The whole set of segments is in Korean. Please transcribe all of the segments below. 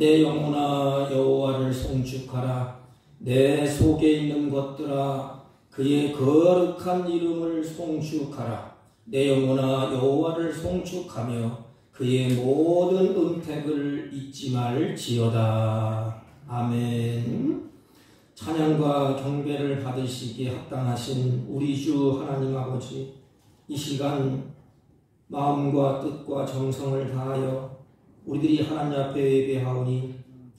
내 영혼아 여호와를 송축하라. 내 속에 있는 것들아 그의 거룩한 이름을 송축하라. 내 영혼아 여호와를 송축하며 그의 모든 은택을 잊지 말지어다. 아멘. 찬양과 경배를 받으시기에 합당하신 우리 주 하나님 아버지, 이 시간 마음과 뜻과 정성을 다하여 우리들이 하나님 앞에 예배하오니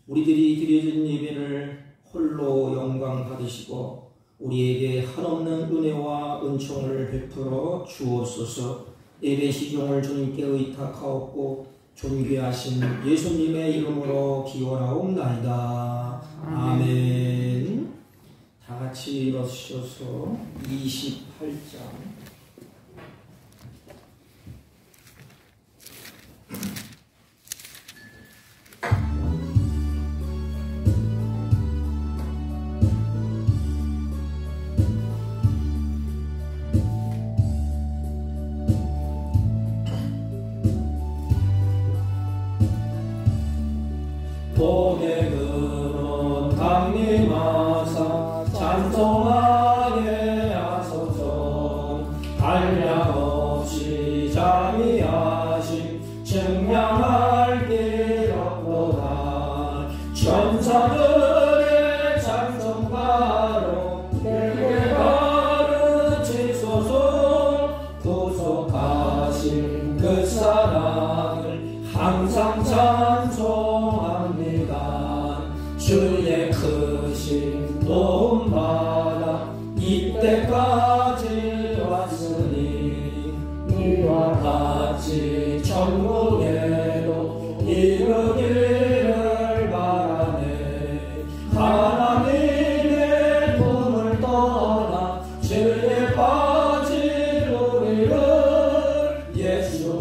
우리들이 드려진 예배를 홀로 영광 받으시고 우리에게 한없는 은혜와 은총을 베풀어 주옵소서. 예배 시종을 주님께 의탁하옵고 존귀하신 예수님의 이름으로 기원하옵나이다. 아멘. 다 같이 일어서셔서 28장 고객으로 강림하사 찬송하게 하소서. 한량없이 자비하심 증량할 길 없도다. 천사들의 찬송가로 내게 가르치소서. 구속하신 그 사랑을 항상 찬송합니다. 주의 크신 도움받아 이때까지 왔으니 이와 같이 천국에도 이르기를 바라네. 하나님의 품을 떠나 죄에 빠진 우리를 예수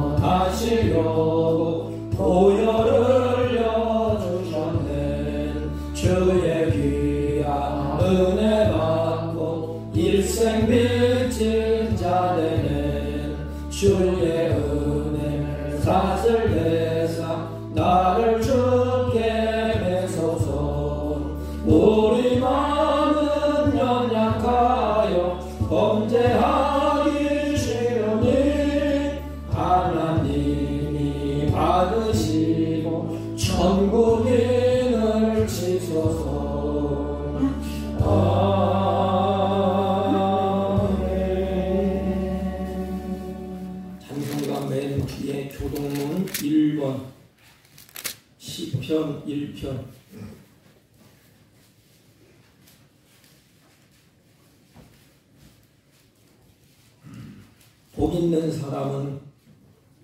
구원하시려고 보혈을 흘려주셨네. 주의 귀한 은혜 받고 일생 빚진 자 되네. 주의 은혜를 사슬 내사 나를 주께 매소서. 우리 마음은 연약하여 범죄하기 쉬우니 하나님이 받으시고 천국인을 치소서. 아멘. 찬송가 맨 뒤에 교동문 1번 시편 1편. 복 있는 사람은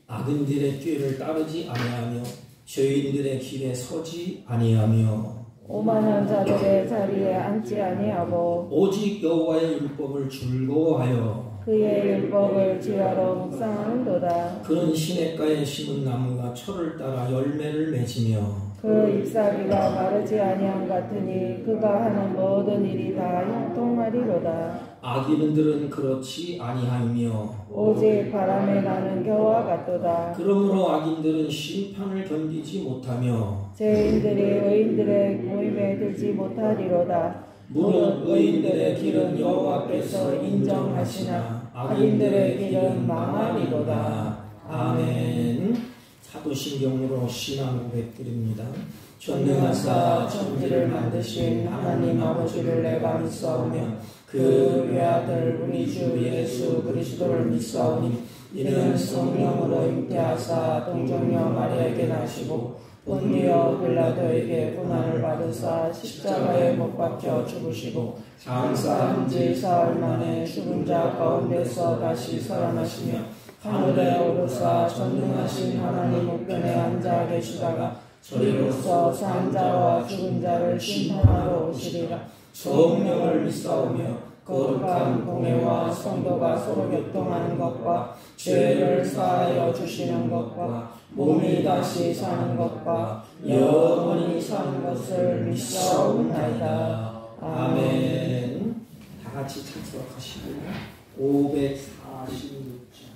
악인들의 꾀를 따르지 아니하며 죄인들의 길에 서지 아니하며 오만한 자들의 자리에 앉지 아니하고 오직 여호와의 율법을 즐거워하여 그의 율법을 지하로 묵상하는도다. 그는 시냇가에 심은 나무가 철을 따라 열매를 맺으며 그 잎사귀가 마르지 아니함 같으니 그가 하는 모든 일이 다 형통하리로다. 악인들은 그렇지 아니하며 오직 바람에 나는 겨와 같도다. 그러므로 악인들은 심판을 견디지 못하며 죄인들이 의인들의 모임에 들지 못하리로다. 무릇 의인들의 길은 여호와께서 인정하시나 악인들의 길은 망하리로다. 아멘. 사도신경으로 신앙 고백드립니다. 전능하사 천지를 만드신 하나님 아버지를 내가 믿사오며 그 외아들 우리 주 예수 그리스도를 믿사오니 이는 성령으로 잉태하사 동정녀 마리아에게 나시고 본디오 빌라도에게 고난을 받으사 십자가에 못 박혀 죽으시고 장사한 지 사흘 만에 죽은 자 가운데서 다시 살아나시며 하늘에 오르사 전능하신 하나님 우편에 앉아 계시다가 저리로서 산 자와 죽은 자를 심판하러 오시리라. 성령을 믿사오며 거룩한 공회와 성도가 서로 교통하는 것과 죄를 사하여 주시는 것과 몸이 다시 사는 것과 영원히 사는 것을 믿사옵나이다. 아멘. 다 같이 찬송하시고 546장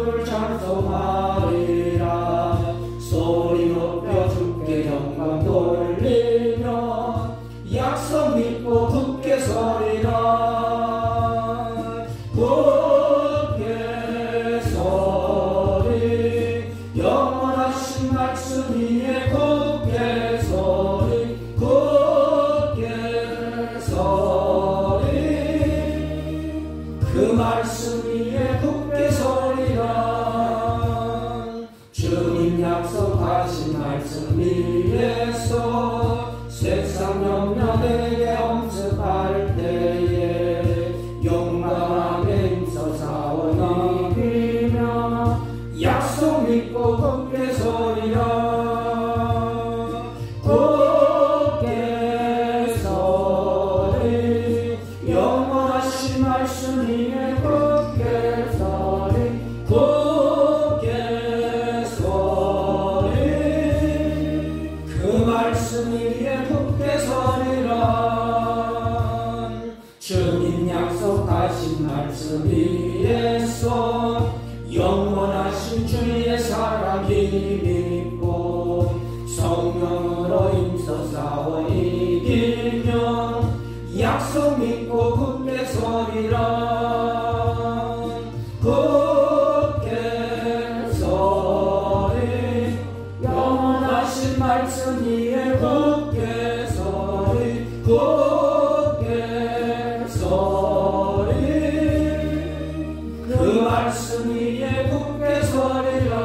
주를 찬송하리라. 소리 높여 주께 영광 돌리며 약속 믿고 굳게 서리라. 굳게 서리 영원하신 말씀 위에 굳게 서리 굳게 서리 그 말씀 위에 굳게 서리라. 주님 약속하신 말씀 위에서 세상 영년에게 엄습할 때에 용감하게 힘써 싸워 이기며 약속 믿고 굳게 서리라. 굳게 서리 영원하신 말씀 위에 굳게 서리 굳게 서리 그 말씀 위에 굳게 서리라. 주님 약속하신 말씀 위에서 영원하신 주의 사랑 힘입고 성령으로 힘써 싸워 이기며 약속 믿고 굳게 서리라. 굳게 서리 영원하신 말씀 위에 굳게 서리 굳게 서리 그 말씀 위에 굳게 서리라.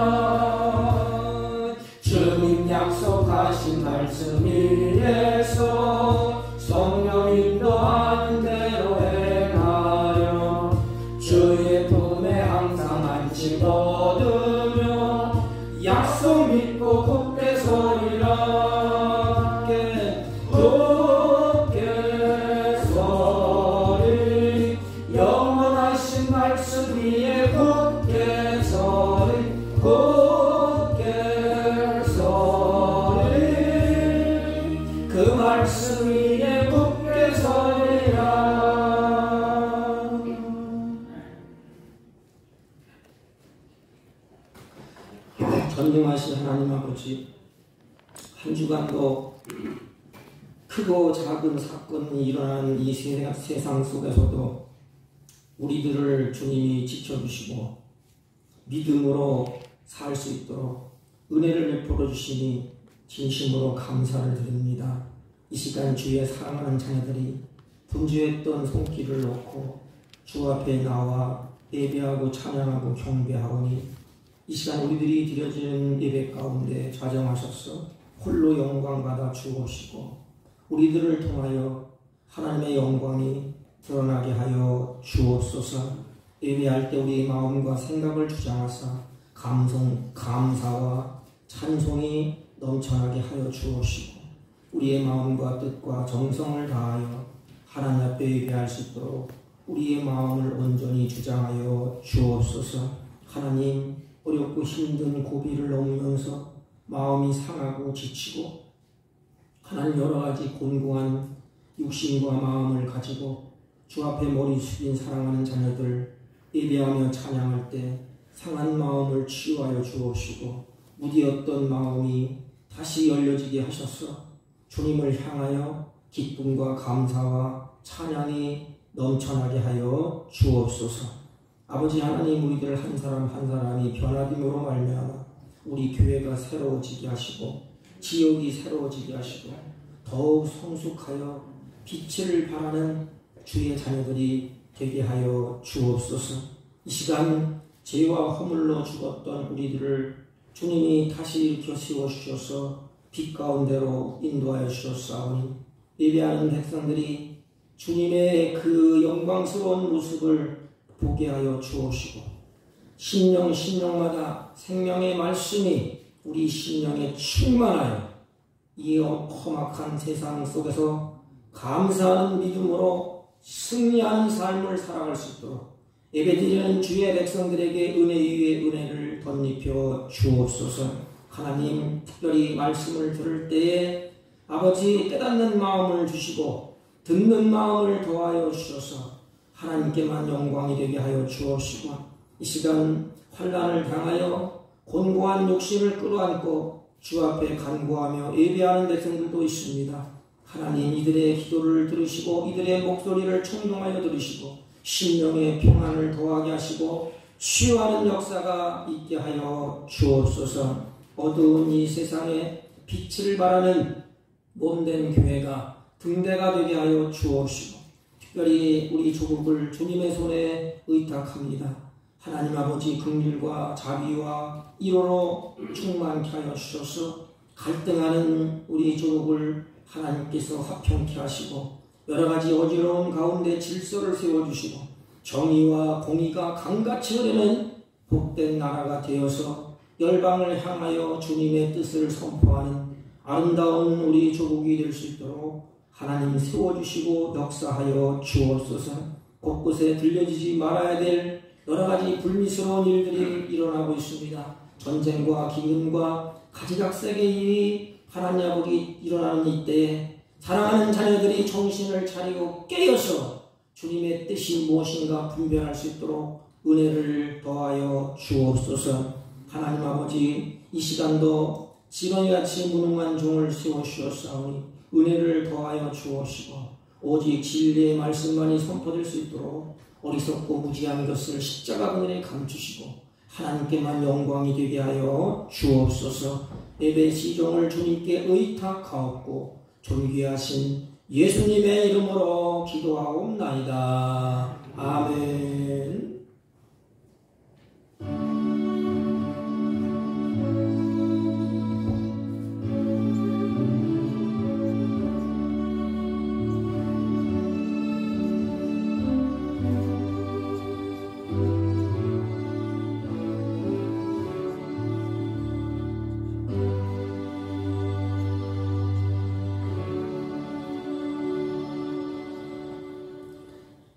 주님 약속하신 말씀 위에서 성령 인도하는 대로 행하여 주의 품에 항상 안식 얻으며 약속 믿고 굳게 서리라. 굳게 서리 영원하신 말씀 위에 굳게 서리 굳게 서리 그 말씀 위에 굳게 서리라. 전능하신 하나님 아버지, 한 주간도 크고 작은 사건이 일어나는 이 세상 속에서도 우리들을 주님이 지켜주시고 믿음으로 살 수 있도록 은혜를 베풀어 주시니 진심으로 감사를 드립니다. 이 시간 주의 사랑하는 자녀들이 분주했던 손길을 놓고 주 앞에 나와 예배하고 찬양하고 경배하오니 이 시간 우리들이 드려지는 예배 가운데 좌정하셔서 홀로 영광 받아 주옵시고 우리들을 통하여 하나님의 영광이 드러나게 하여 주옵소서. 예배할 때 우리의 마음과 생각을 주장하사 감사와 찬송이 넘쳐나게 하여 주옵시고 우리의 마음과 뜻과 정성을 다하여 하나님 앞에 예배할 수 있도록 우리의 마음을 온전히 주장하여 주옵소서. 하나님, 어렵고 힘든 고비를 넘으면서 마음이 상하고 지치고 하나님 여러 가지 곤고한 육신과 마음을 가지고 주 앞에 머리 숙인 사랑하는 자녀들 예배하며 찬양할 때 상한 마음을 치유하여 주옵시고 무디었던 마음이 다시 열려지게 하셔서 주님을 향하여 기쁨과 감사와 찬양이 넘쳐나게 하여 주옵소서. 아버지 하나님, 우리들 한 사람 한 사람이 변화됨으로 말미암아 우리 교회가 새로워지게 하시고 지역이 새로워지게 하시고 더욱 성숙하여 빛을 발하는 주의 자녀들이 되게 하여 주옵소서. 이 시간 죄와 허물로 죽었던 우리들을 주님이 다시 일으켜 세워주셔서 빛 가운데로 인도하여 주셨사오니 예배하는 백성들이 주님의 그 영광스러운 모습을 보게 하여 주옵시고 심령마다 생명의 말씀이 우리 심령에 충만하여 이 험악한 세상 속에서 감사하는 믿음으로 승리하는 삶을 살아갈 수 있도록 예배드리는 주의 백성들에게 은혜 위에 은혜를 덧입혀 주옵소서. 하나님, 특별히 말씀을 들을 때에 아버지 깨닫는 마음을 주시고 듣는 마음을 더하여 주셔서 하나님께만 영광이 되게 하여 주옵시고 이 시간 환난을 당하여 곤고한 욕심을 끌어안고 주 앞에 간구하며 예배하는 백성들도 있습니다. 하나님 이들의 기도를 들으시고 이들의 목소리를 청종하여 들으시고 심령의 평안을 더하게 하시고 치유하는 역사가 있게 하여 주옵소서. 어두운 이 세상에 빛을 발하는 몸된 교회가 등대가 되게 하여 주옵시고 특별히 우리 조국을 주님의 손에 의탁합니다. 하나님 아버지 긍휼과 자비와 이로로 충만케 하여 주셔서 갈등하는 우리 조국을 하나님께서 화평케 하시고 여러가지 어지러운 가운데 질서를 세워주시고 정의와 공의가 강같이 흐르는 복된 나라가 되어서 열방을 향하여 주님의 뜻을 선포하는 아름다운 우리 조국이 될 수 있도록 하나님 세워주시고 역사하여 주옵소서. 곳곳에 들려지지 말아야 될 여러가지 불미스러운 일들이 일어나고 있습니다. 전쟁과 기근과 가지각색의 일이 하나님 아버지 일어나는 이때에 사랑하는 자녀들이 정신을 차리고 깨어서 주님의 뜻이 무엇인가 분별할 수 있도록 은혜를 더하여 주옵소서. 하나님 아버지 이 시간도 지렁이같이 무능한 종을 세워주셨사오니 은혜를 더하여 주옵시고 오직 진리의 말씀만이 선포될 수 있도록 어리석고 무지한 것을 십자가 그늘에 감추시고 하나님께만 영광이 되게 하여 주옵소서. 예배 시종을 주님께 의탁하옵고 존귀하신 예수님의 이름으로 기도하옵나이다. 아멘.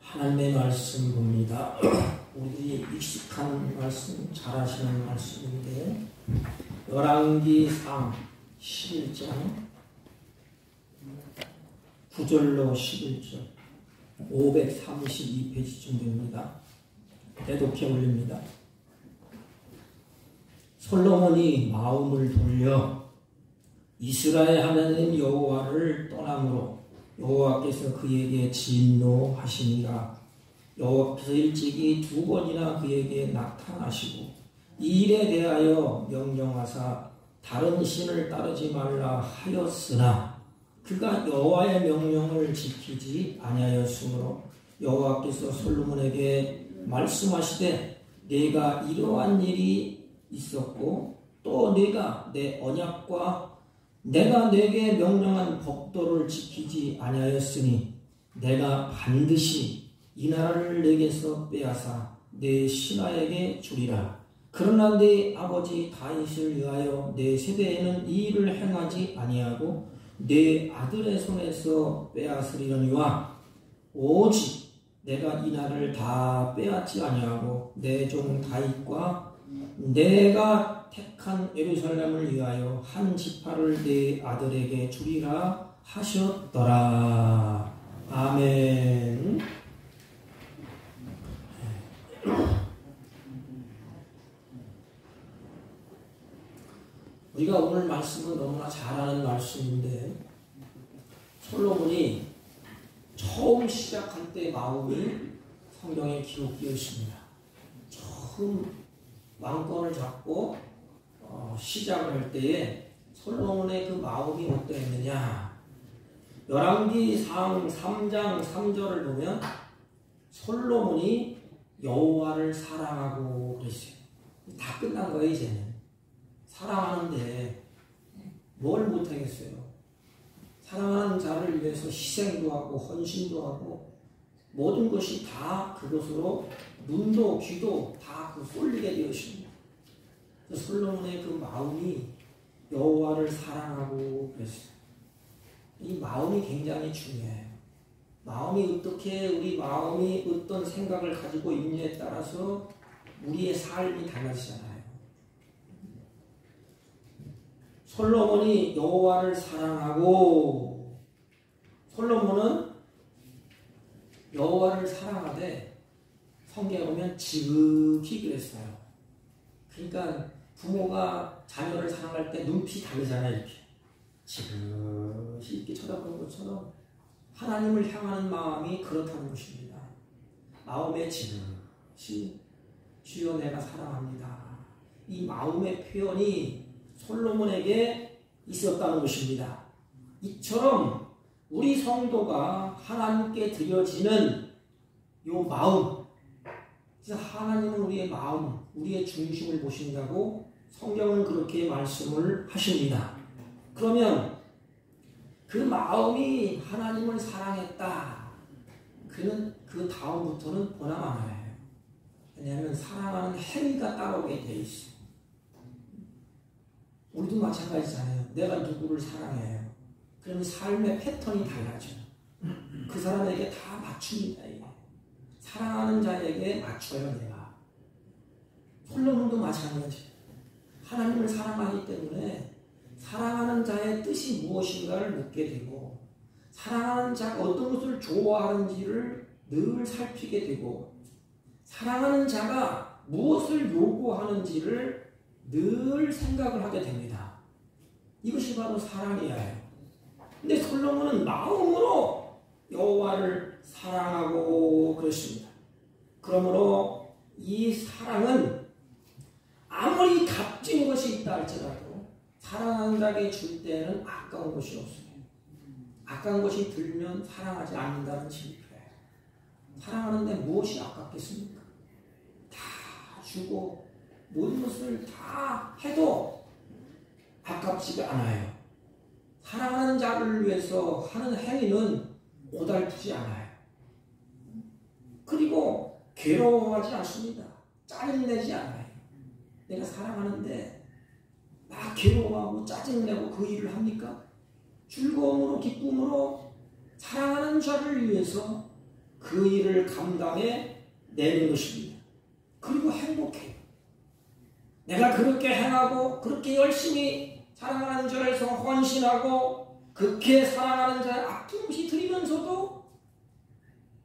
하나님의 말씀 봅니다. 우리 익숙한 말씀, 잘 아시는 말씀인데 열왕기상 11장 9절로 11절 532페이지쯤 됩니다. 대독해 올립니다. 솔로몬이 마음을 돌려 이스라엘 하나님 여호와를 떠남으로 여호와께서 그에게 진노하시니라. 여호와께서 일찍이 2번이나 그에게 나타나시고 이 일에 대하여 명령하사 다른 신을 따르지 말라 하였으나 그가 여호와의 명령을 지키지 아니하였으므로 여호와께서 솔로몬에게 말씀하시되 내가 이러한 일이 있었고 또 내가 내 언약과 내가 내게 명령한 법도를 지키지 아니하였으니 내가 반드시 이 나라를 내게서 빼앗아 내 신하에게 주리라. 그러나 내 아버지 다윗을 위하여 내 세대에는 이 일을 행하지 아니하고 내 아들의 손에서 빼앗으리려니와 오직 내가 이 나라를 다 빼앗지 아니하고 내 종 다윗과 내가 택한 예루살렘을 위하여 한 지파를 내 아들에게 주리라 하셨더라. 아멘. 우리가 오늘 말씀은 너무나 잘 아는 말씀인데 솔로몬이 처음 시작할 때 마음이 성경에 기록되어 있습니다. 처음 왕권을 잡고 시작을 할 때에 솔로몬의 그 마음이 어떠했느냐. 열왕기상 3장 3절을 보면 솔로몬이 여호와를 사랑하고 그랬어요. 다 끝난 거예요. 이제는 사랑하는데 뭘 못하겠어요. 사랑하는 자를 위해서 희생도 하고 헌신도 하고 모든 것이 다 그것으로 눈도 귀도 다 그 쏠리게 되었습니다. 솔로몬의 그 마음이 여호와를 사랑하고 그랬어요. 이 마음이 굉장히 중요해요. 마음이 어떻게 우리 마음이 어떤 생각을 가지고 있느냐에 따라서 우리의 삶이 달라지잖아요. 솔로몬이 여호와를 사랑하고 솔로몬은 여호와를 사랑하되 성경에 보면 지극히 그랬어요. 그러니까 부모가 자녀를 사랑할 때 눈빛이 다르잖아요. 이렇게 지그시 이렇게 쳐다보는 것처럼 하나님을 향하는 마음이 그렇다는 것입니다. 마음에 지그시 주여 내가 사랑합니다. 이 마음의 표현이 솔로몬에게 있었다는 것입니다. 이처럼 우리 성도가 하나님께 드려지는 이 마음, 그래서 하나님은 우리의 마음, 우리의 중심을 보신다고 성경은 그렇게 말씀을 하십니다. 그러면 그 마음이 하나님을 사랑했다. 그는 그 다음부터는 보나마나예요. 왜냐하면 사랑하는 행위가 따라오게 돼 있어요. 우리도 마찬가지잖아요. 내가 누구를 사랑해요. 그러면 삶의 패턴이 달라져요. 그 사람에게 다 맞춥니다. 이게. 사랑하는 자에게 맞춰요. 내가. 솔로몬도 마찬가지예요. 하나님을 사랑하기 때문에 사랑하는 자의 뜻이 무엇인가를 묻게 되고 사랑하는 자가 어떤 것을 좋아하는지를 늘 살피게 되고 사랑하는 자가 무엇을 요구하는지를 늘 생각을 하게 됩니다. 이것이 바로 사랑이에요. 근데 솔로몬은 마음으로 여호와를 사랑하고 그랬습니다. 그러므로 이 사랑은 아무리 값진 것이 있다 할지라도 사랑하는 자에게 줄 때는 아까운 것이 없어요. 아까운 것이 들면 사랑하지 않는다는 징표예요. 사랑하는데 무엇이 아깝겠습니까? 다 주고 모든 것을 다 해도 아깝지가 않아요. 사랑하는 자를 위해서 하는 행위는 고달프지 않아요. 그리고 괴로워하지 않습니다. 짜증내지 않아요. 내가 사랑하는데 막 괴로워하고 짜증내고 그 일을 합니까? 즐거움으로 기쁨으로 사랑하는 자를 위해서 그 일을 감당해 내는 것입니다. 그리고 행복해요. 내가 그렇게 행하고 그렇게 열심히 사랑하는 자를 위해서 헌신하고 그렇게 사랑하는 자를 아낌없이 드리면서도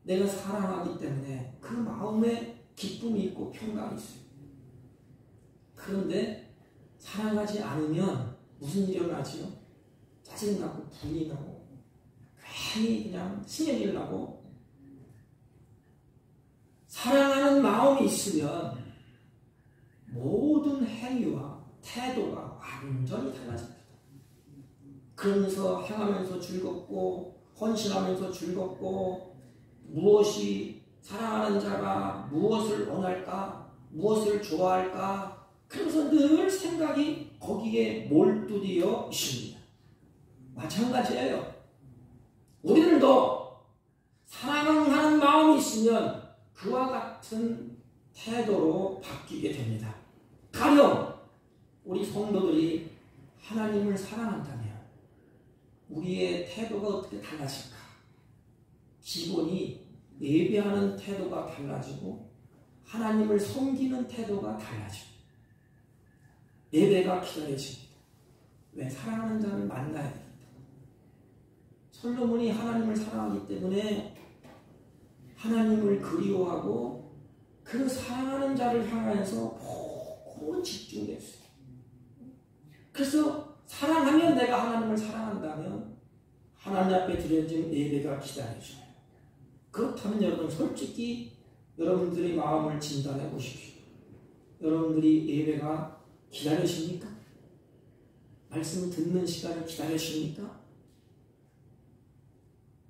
내가 사랑하기 때문에 그 마음에 기쁨이 있고 평강이 있어요. 그런데 사랑하지 않으면 무슨 일이 일어나지요? 짜증나고 분이 나고 괜히 그냥 스며들 나고 사랑하는 마음이 있으면 모든 행위와 태도가 완전히 달라집니다. 그러면서 행하면서 즐겁고 헌신하면서 즐겁고 무엇이 사랑하는 자가 무엇을 원할까? 무엇을 좋아할까? 그래서 늘 생각이 거기에 몰두되어 있습니다. 마찬가지예요. 우리들도 사랑하는 마음이 있으면 그와 같은 태도로 바뀌게 됩니다. 가령 우리 성도들이 하나님을 사랑한다면 우리의 태도가 어떻게 달라질까? 기본이 예배하는 태도가 달라지고 하나님을 섬기는 태도가 달라집니다. 예배가 기다려집니다. 왜? 사랑하는 자를 만나야 됩니다. 솔로몬이 하나님을 사랑하기 때문에 하나님을 그리워하고 그 사랑하는 자를 향해서 꼭 집중됐어요. 그래서 사랑하면 내가 하나님을 사랑한다면 하나님 앞에 드려진 예배가 기다려져요. 그렇다면 여러분 솔직히 여러분들의 마음을 진단해 보십시오. 여러분들이 예배가 기다리십니까? 말씀을 듣는 시간을 기다리십니까?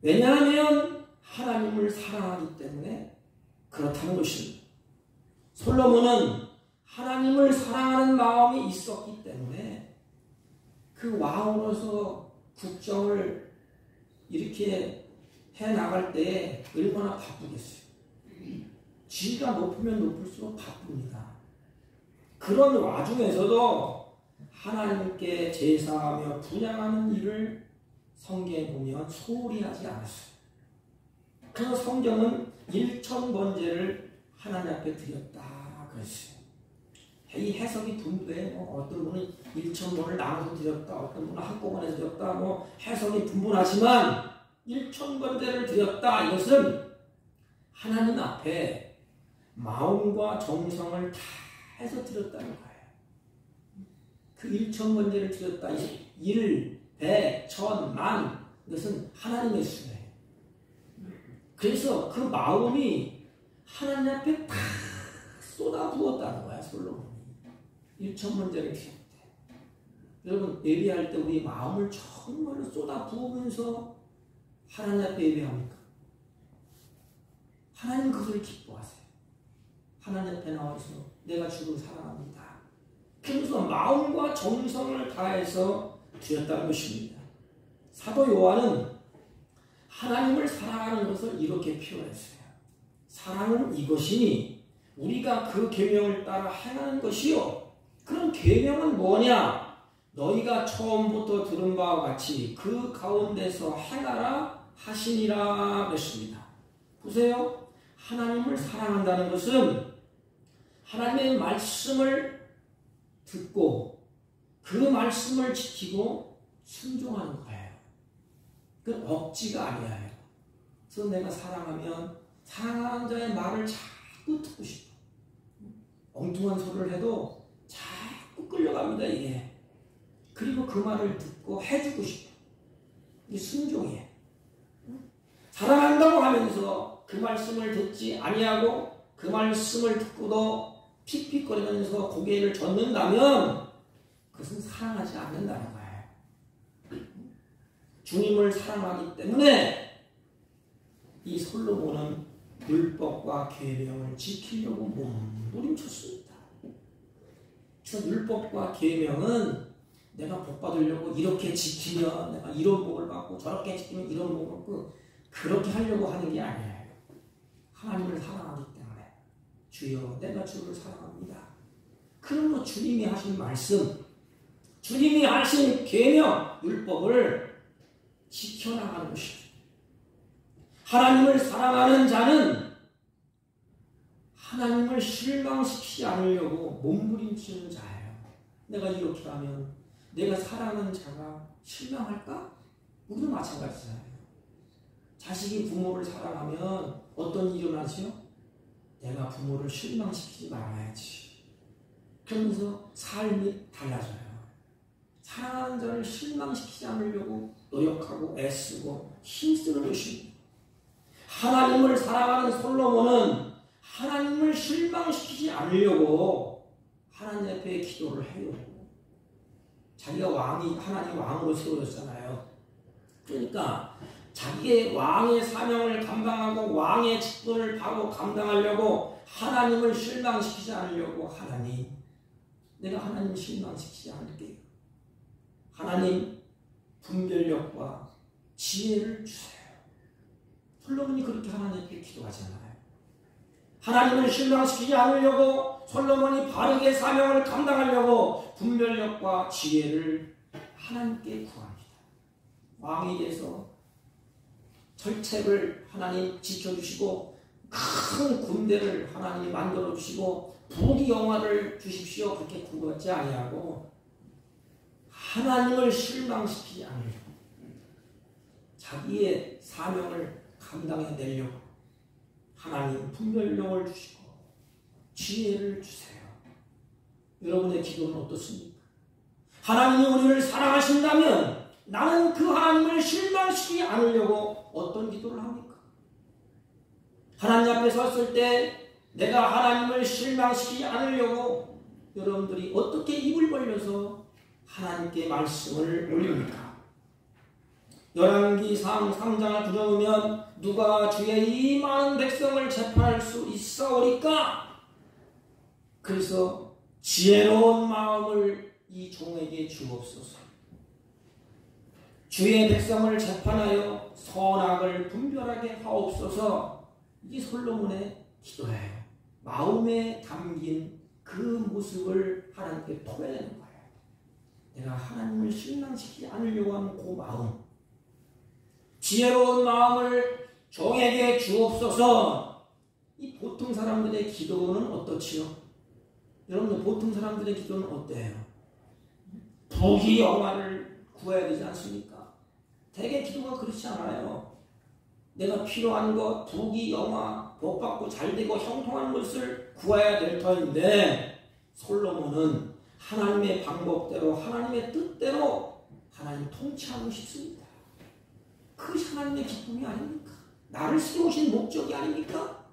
왜냐하면 하나님을 사랑하기 때문에 그렇다는 것입니다. 솔로몬은 하나님을 사랑하는 마음이 있었기 때문에 그 왕으로서 국정을 이렇게 해나갈 때에 얼마나 바쁘겠어요. 지위가 높으면 높을수록 바쁩니다. 그런 와중에서도 하나님께 제사하며 분향하는 일을 성경에 보면 소홀히 하지 않았어요. 그래서 성경은 1000번제를 하나님 앞에 드렸다 그랬어요. 이 해석이 분분해요. 어떤 분은 1000번을 나눠서 드렸다, 어떤 분은 한꺼번에 드렸다, 해석이 분분하지만 1000번제를 드렸다 이것은 하나님 앞에 마음과 정성을 다해서 드렸다는 거예요. 그 일천번제를 드렸다. 일, 백, 천, 만, 이것은 하나님의 수예요. 그래서 그 마음이 하나님 앞에 다 쏟아부었다는 거야, 솔로몬이. 일천번제를 드릴 때. 여러분, 예배할 때 우리 마음을 정말로 쏟아부으면서 하나님 앞에 예배합니까? 하나님 그것을 기뻐하세요. 하나님 앞에 나와서 내가 주를 사랑합니다. 그래서 마음과 정성을 다해서 드렸다는 것입니다. 사도 요한은 하나님을 사랑하는 것을 이렇게 표현했어요. 사랑은 이것이니 우리가 그 계명을 따라 행하는 것이요. 그럼 계명은 뭐냐? 너희가 처음부터 들은 바와 같이 그 가운데서 행하라 하시니라 그랬습니다. 보세요. 하나님을 사랑한다는 것은 하나님의 말씀을 듣고 그 말씀을 지키고 순종하는 거예요. 그건 억지가 아니에요. 그래서 내가 사랑하면 사랑하는 자의 말을 자꾸 듣고 싶어. 엉뚱한 소리를 해도 자꾸 끌려갑니다, 이게. 그리고 그 말을 듣고 해주고 싶어. 이게 순종이에요. 사랑한다고 하면서 그 말씀을 듣지 아니하고 그 말씀을 듣고도 픽픽거리면서 고개를 젓는다면 그것은 사랑하지 않는다는 거예요. 주님을 사랑하기 때문에 이 솔로몬은 율법과 계명을 지키려고 몸부림쳤습니다. 그래서 율법과 계명은 내가 복 받으려고 이렇게 지키면 내가 이런 복을 받고 저렇게 지키면 이런 복을 받고 그렇게 하려고 하는 게 아니에요. 하나님을 사랑하기 때문에 주여 내가 주를 사랑합니다. 그러므로 주님이 하신 말씀, 주님이 하신 계명, 율법을 지켜나가는 것입니다. 하나님을 사랑하는 자는 하나님을 실망시키지 않으려고 몸부림치는 자예요. 내가 이렇게 하면 내가 사랑하는 자가 실망할까? 우리도 마찬가지잖아요. 자식이 부모를 사랑하면 어떤 일이 일어나죠? 내가 부모를 실망시키지 말아야지. 그러면서 삶이 달라져요. 사랑하는 자를 실망시키지 않으려고 노력하고 애쓰고 힘쓰는 것입니다. 하나님을 사랑하는 솔로몬은 하나님을 실망시키지 않으려고 하나님 앞에 기도를 해요. 자기가 하나님 왕으로 세워졌잖아요. 그러니까 자기의 왕의 사명을 감당하고 왕의 직분을 바로 감당하려고 하나님을 실망시키지 않으려고 하나님, 내가 하나님 실망시키지 않을게요. 하나님 분별력과 지혜를 주세요. 솔로몬이 그렇게 하나님께 기도하잖아요. 하나님을 실망시키지 않으려고 솔로몬이 바르게 사명을 감당하려고 분별력과 지혜를 하나님께 구합니다. 왕에 대해서 절책을 하나님 지켜주시고 큰 군대를 하나님이 만들어주시고 부귀영화를 주십시오. 그렇게 구하지 아니하고 하나님을 실망시키지 않으려고 자기의 사명을 감당해내려고 하나님 분별력을 주시고 지혜를 주세요. 여러분의 기도는 어떻습니까? 하나님이 우리를 사랑하신다면 나는 그 하나님을 실망시키지 않으려고 어떤 기도를 합니까? 하나님 앞에 섰을 때 내가 하나님을 실망시키지 않으려고 여러분들이 어떻게 입을 벌려서 하나님께 말씀을 올립니까? 열왕기상 3장을 들어보면 누가 주의 이 많은 백성을 재판할 수 있사오리까? 그래서 지혜로운 마음을 이 종에게 주옵소서. 주의 백성을 재판하여 선악을 분별하게 하옵소서. 이 솔로몬의 기도예요. 마음에 담긴 그 모습을 하나님께 토해내는 거예요. 내가 하나님을 실망시키지 않으려고 하는 그 마음, 지혜로운 마음을 종에게 주옵소서. 이 보통 사람들의 기도는 어떻지요? 여러분, 보통 사람들의 기도는 어때요? 부귀영화를 구해야 되지 않습니까? 대개 기도가 그렇지 않아요. 내가 필요한 것, 부귀영화, 복받고 잘되고 형통한 것을 구해야 될 터인데 솔로몬은 하나님의 방법대로 하나님의 뜻대로 하나님 통치하고 싶습니다. 그것이 하나님의 기쁨이 아닙니까? 나를 세우신 목적이 아닙니까?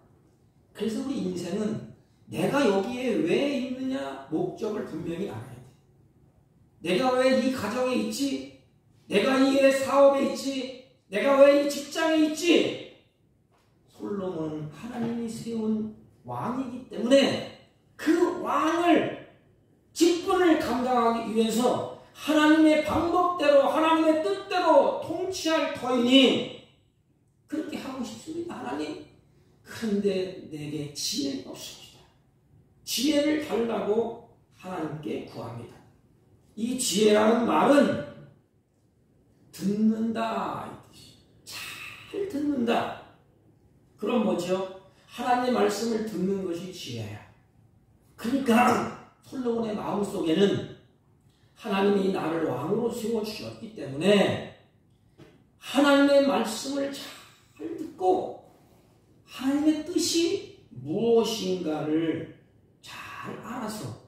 그래서 우리 인생은 내가 여기에 왜 있느냐 목적을 분명히 알아야 돼. 내가 왜 이 가정에 있지? 내가 이 사업에 있지? 내가 왜 이 직장에 있지? 솔로몬은 하나님이 세운 왕이기 때문에 그 왕을 직분을 감당하기 위해서 하나님의 방법대로 하나님의 뜻대로 통치할 터이니 그렇게 하고 싶습니다. 하나님, 그런데 내게 지혜가 없습니다. 지혜를 달라고 하나님께 구합니다. 이 지혜라는 말은 듣는다 이 뜻이에요. 잘 듣는다. 그럼 뭐죠? 하나님의 말씀을 듣는 것이 지혜야. 그러니까 솔로몬의 마음속에는 하나님이 나를 왕으로 세워주셨기 때문에 하나님의 말씀을 잘 듣고 하나님의 뜻이 무엇인가를 잘 알아서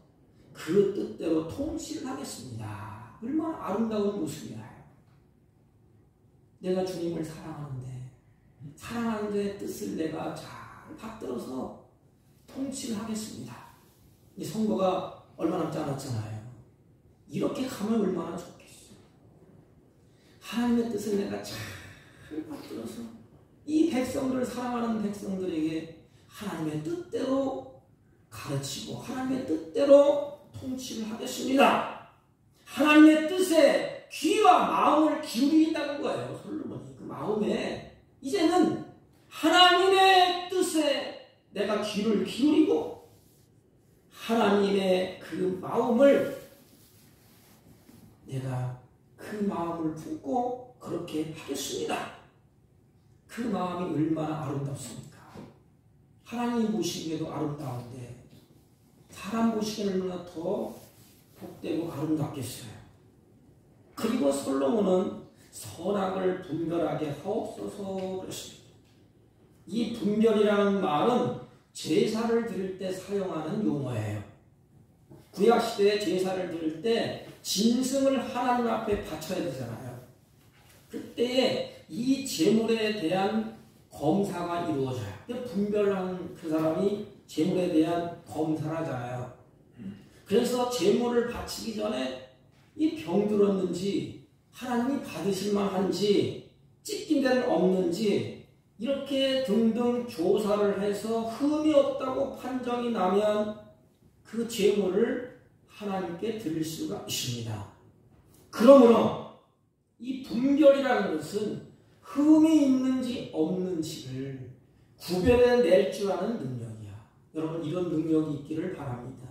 그 뜻대로 통치를 하겠습니다. 얼마나 아름다운 모습이야. 내가 주님을 사랑하는데 뜻을 내가 잘 받들어서 통치를 하겠습니다. 이 선거가 얼마 남지 않았잖아요. 이렇게 가면 얼마나 좋겠어요. 하나님의 뜻을 내가 잘 받들어서 이 백성들을 사랑하는 백성들에게 하나님의 뜻대로 가르치고 하나님의 뜻대로 통치를 하겠습니다. 하나님의 뜻에 귀와 마음을 기울이겠다는 거예요. 솔로몬이 그 마음에 이제는 하나님의 뜻에 내가 귀를 기울이고 하나님의 그 마음을 내가 그 마음을 품고 그렇게 하겠습니다. 그 마음이 얼마나 아름답습니까? 하나님 보시기에도 아름다운데 사람 보시기에는 얼마나 더 복되고 아름답겠어요. 그리고 솔로몬은 선악을 분별하게 하옵소서 그랬습니다. 이 분별이라는 말은 제사를 드릴 때 사용하는 용어예요. 구약시대에 제사를 드릴 때 짐승을 하나님 앞에 바쳐야 되잖아요. 그때에 이 제물에 대한 검사가 이루어져요. 분별하는 그 사람이 제물에 대한 검사를 하잖아요. 그래서 제물을 바치기 전에 이 병들었는지 하나님이 받으실 만한지 찢긴 데는 없는지 이렇게 등등 조사를 해서 흠이 없다고 판정이 나면 그 제물을 하나님께 드릴 수가 있습니다. 그러므로 이 분별이라는 것은 흠이 있는지 없는지를 구별해낼 줄 아는 능력이야. 여러분 이런 능력이 있기를 바랍니다.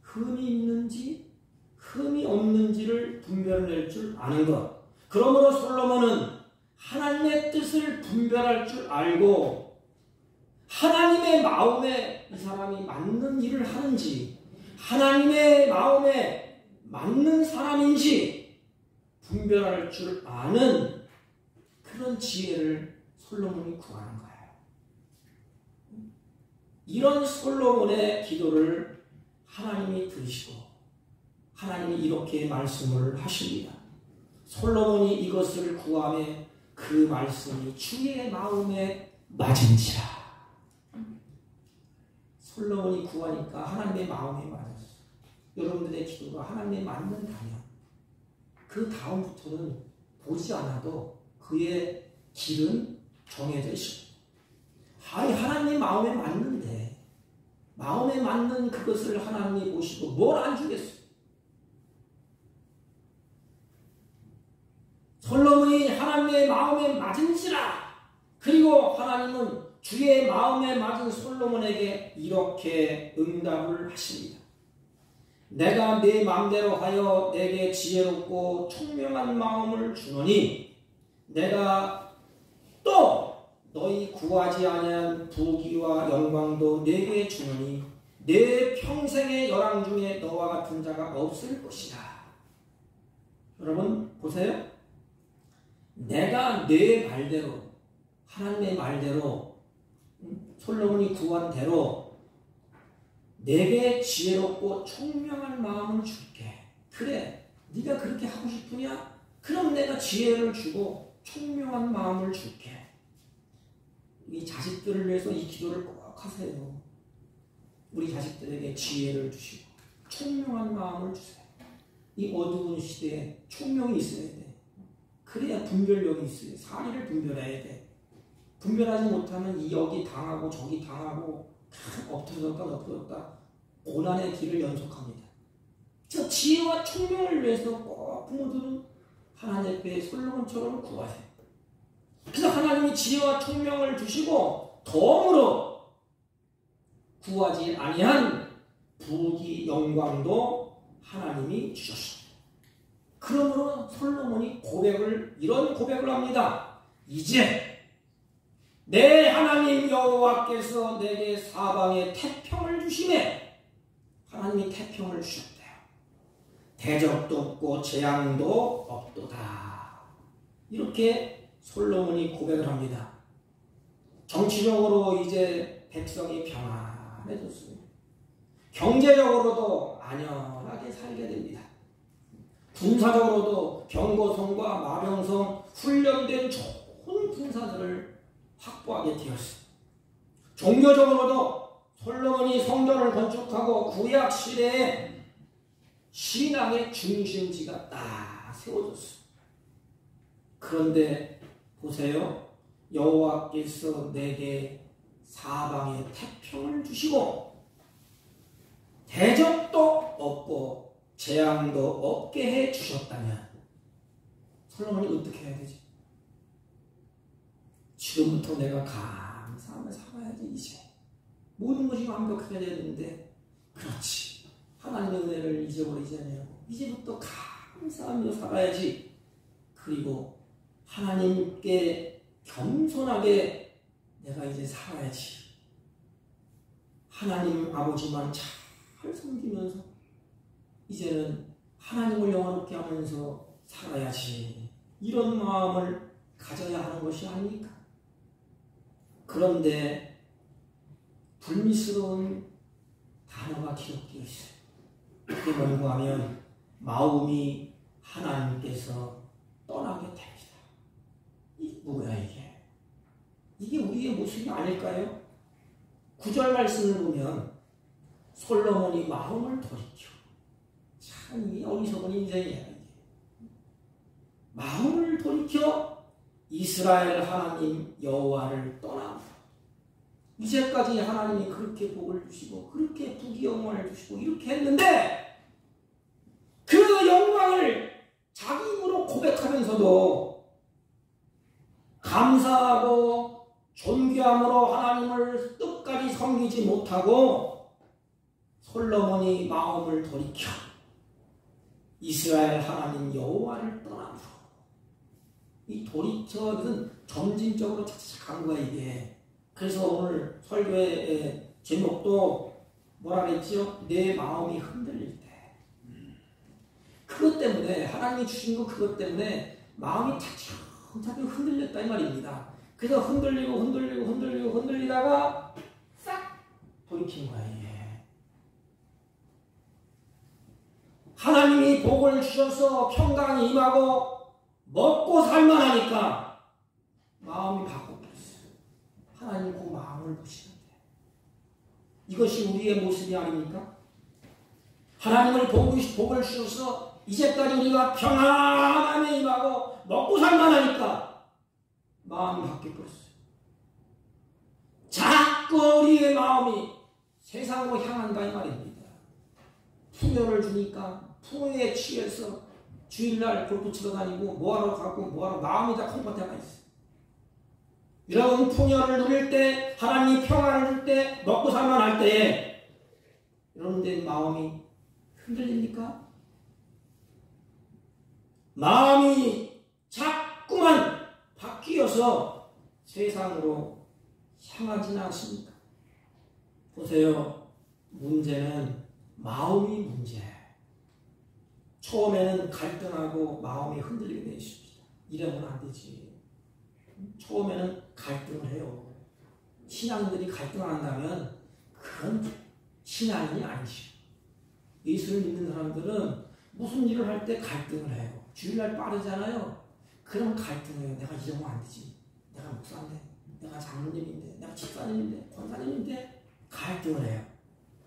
흠이 있는지 흠이 없는지를 분별해낼 줄 아는 것. 그러므로 솔로몬은 하나님의 뜻을 분별할 줄 알고 하나님의 마음에 이 사람이 맞는 일을 하는지 하나님의 마음에 맞는 사람인지 분별할 줄 아는 그런 지혜를 솔로몬이 구하는 거예요. 이런 솔로몬의 기도를 하나님이 들으시고 하나님이 이렇게 말씀을 하십니다. 솔로몬이 이것을 구하매 그 말씀이 주의 마음에 맞은지라. 솔로몬이 구하니까 하나님의 마음에 맞았어요. 여러분들의 기도가 하나님의 맞는다면 그 다음부터는 보지 않아도 그의 길은 정해져 있습니다. 하나님 마음에 맞는데 마음에 맞는 그것을 하나님이 보시고 뭘 안 주겠어요? 솔로몬이 하나님의 마음에 맞은지라. 그리고 하나님은 주의 마음에 맞은 솔로몬에게 이렇게 응답을 하십니다. 내가 네 마음대로 하여 내게 지혜롭고 총명한 마음을 주노니 내가 또 너희 구하지 아니한 부귀와 영광도 내게 주노니 내 평생의 열왕 중에 너와 같은 자가 없을 것이다. 여러분 보세요. 내가 내 말대로 하나님의 말대로 솔로몬이 구한 대로 내게 지혜롭고 총명한 마음을 줄게. 그래, 네가 그렇게 하고 싶으냐? 그럼 내가 지혜를 주고 총명한 마음을 줄게. 이 자식들을 위해서 이 기도를 꼭 하세요. 우리 자식들에게 지혜를 주시고 총명한 마음을 주세요. 이 어두운 시대에 총명이 있어야 돼. 그래야 분별력이 있어요. 사리를 분별해야 돼. 분별하지 못하면 여기 당하고 저기 당하고 엎드렸다 고난의 길을 연속합니다. 저 지혜와 총명을 위해서 꼭 부모들은 하나님 앞에 솔로몬처럼 구하세요. 그래서 하나님이 지혜와 총명을 주시고 덤으로 구하지 아니한 부귀 영광도 하나님이 주셨습니다. 그러므로 솔로몬이 이런 고백을 합니다. 이제 내 하나님 여호와께서 내게 사방에 태평을 주시매. 하나님이 태평을 주셨대요. 대적도 없고 재앙도 없도다. 이렇게 솔로몬이 고백을 합니다. 정치적으로 이제 백성이 평안해졌습니다. 경제적으로도 안연하게 살게 됩니다. 군사적으로도 병거성과 마병성 훈련된 좋은 군사들을 확보하게 되었습니다. 종교적으로도 솔로몬이 성전을 건축하고 구약 시대에 신앙의 중심지가 딱 세워졌습니다. 그런데 보세요. 여호와께서 내게 사방에 태평을 주시고 대적도 없고 재앙도 없게 해 주셨다면 솔로몬이 어떻게 해야 되지? 지금부터 내가 감사하며 살아야지. 이제 모든 것이 완벽해야 되는데 그렇지. 하나님의 은혜를 잊어버리지 않냐고. 이제부터 감사하며 살아야지. 그리고 하나님께 겸손하게 내가 이제 살아야지. 하나님 아버지만 잘 섬기면서 이제는 하나님을 영화롭게 하면서 살아야지. 이런 마음을 가져야 하는 것이 아닙니까? 그런데 불미스러운 단어가 기록되어 있어요. 그게 뭔가 하면 마음이 하나님께서 떠나게 됩니다. 이게 뭐야 이게? 이게 우리의 모습이 아닐까요? 9절 말씀을 보면 솔로몬이 마음을 돌이켜. 참 이 어리석은 인생이야. 이게. 마음을 돌이켜 이스라엘 하나님 여호와를 떠나. 이제까지 하나님이 그렇게 복을 주시고 그렇게 부귀 영광을 주시고 이렇게 했는데 그 영광을 자기 입으로 고백하면서도 감사하고 존귀함으로 하나님을 끝까지 섬기지 못하고 솔로몬이 마음을 돌이켜 이스라엘 하나님 여호와를 떠나므로. 이 돌이켜는 점진적으로 착착 간 거야 이게. 그래서 오늘 설교의 제목도 뭐라 그랬지요? 내 마음이 흔들릴 때. 그것 때문에 하나님이 주신 거 그것 때문에 마음이 차츰차츰 흔들렸다 이 말입니다. 그래서 흔들리다가 싹 돌이킨 거야 이게. 하나님이 복을 주셔서 평강이 임하고 먹고 살만하니까 마음이 바꿔버렸어요. 하나님 그 마음을 보시는데 이것이 우리의 모습이 아닙니까? 하나님을 복을 주셔서 이제까지 우리가 평안함에 임하고 먹고 살만하니까 마음이 바뀌어버렸어요. 자꾸 우리의 마음이 세상으로 향한다 이 말입니다. 풍요를 주니까 풍요에 취해서 주일날 골프 치러 다니고 뭐하러 가고 뭐하러 마음이 다 콩밭에가 있어요. 여러분 풍요를 누릴 때 하나님이 평안을 줄 때 먹고 살만할 때에 여러분들 마음이 흔들립니까? 마음이 자꾸만 바뀌어서 세상으로 향하지는 않습니까? 보세요. 문제는 마음이 문제예요. 처음에는 갈등하고 마음이 흔들리게 되어 있습니다. 이러면 안 되지. 처음에는 갈등을 해요. 신앙인들이 갈등한다면 그건 신앙인이 아니죠. 예수를 믿는 사람들은 무슨 일을 할 때 갈등을 해요. 주일날 빠르잖아요. 그럼 갈등해요. 내가 이러면 안 되지. 내가 목사인데, 내가 장로님인데, 내가 집사님인데, 권사님인데 갈등을 해요.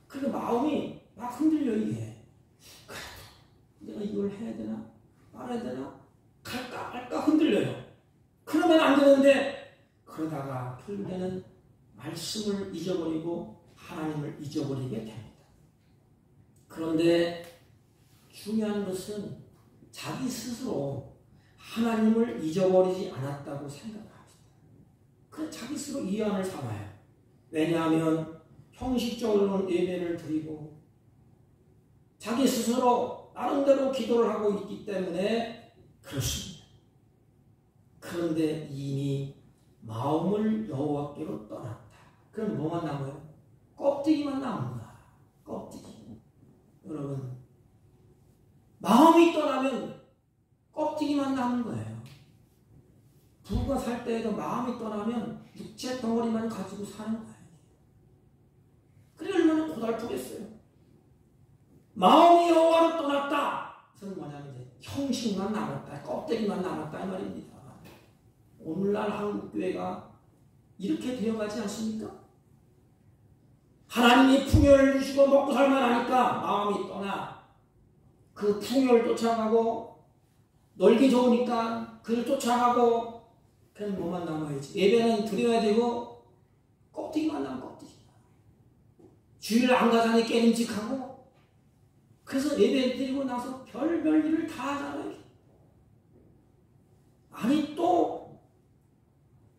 그리고 마음이 막 흔들려 이게. 그래도 내가 이걸 해야 되나? 말아야 되나? 갈까 말까 흔들려요. 그러면 안 되는데 그러다가 결국에는 말씀을 잊어버리고 하나님을 잊어버리게 됩니다. 그런데 중요한 것은 자기 스스로 하나님을 잊어버리지 않았다고 생각합니다. 그래 자기 스스로 이해함을 삼아요. 왜냐하면 형식적으로는 예배를 드리고 자기 스스로 나름대로 기도를 하고 있기 때문에 그렇습니다. 그런데 이미 마음을 여호와께로 떠났다. 그럼 뭐만 남아요? 껍데기만 남는다. 껍데기. 여러분, 마음이 떠나면 껍데기만 남은 거예요. 부부가 살 때에도 마음이 떠나면 육체 덩어리만 가지고 사는 거예요. 그래 얼마나 고달프겠어요. 마음이 여호와로 떠났다. 그것은 뭐냐면 이제 형식만 남았다. 껍데기만 남았다 이 말입니다. 오늘날 한국교회가 이렇게 되어가지 않습니까? 하나님이 풍요를 주시고 먹고 살만하니까 마음이 떠나 그 풍요를 쫓아가고 놀기 좋으니까 그를 쫓아가고 그럼 뭐만 남아야지. 예배는 드려야 되고 껍데기만 남은 껍데기. 주일 안 가자니 깨림직하고 그래서 예배 드리고 나서 별별 일을 다 하잖아요. 아니 또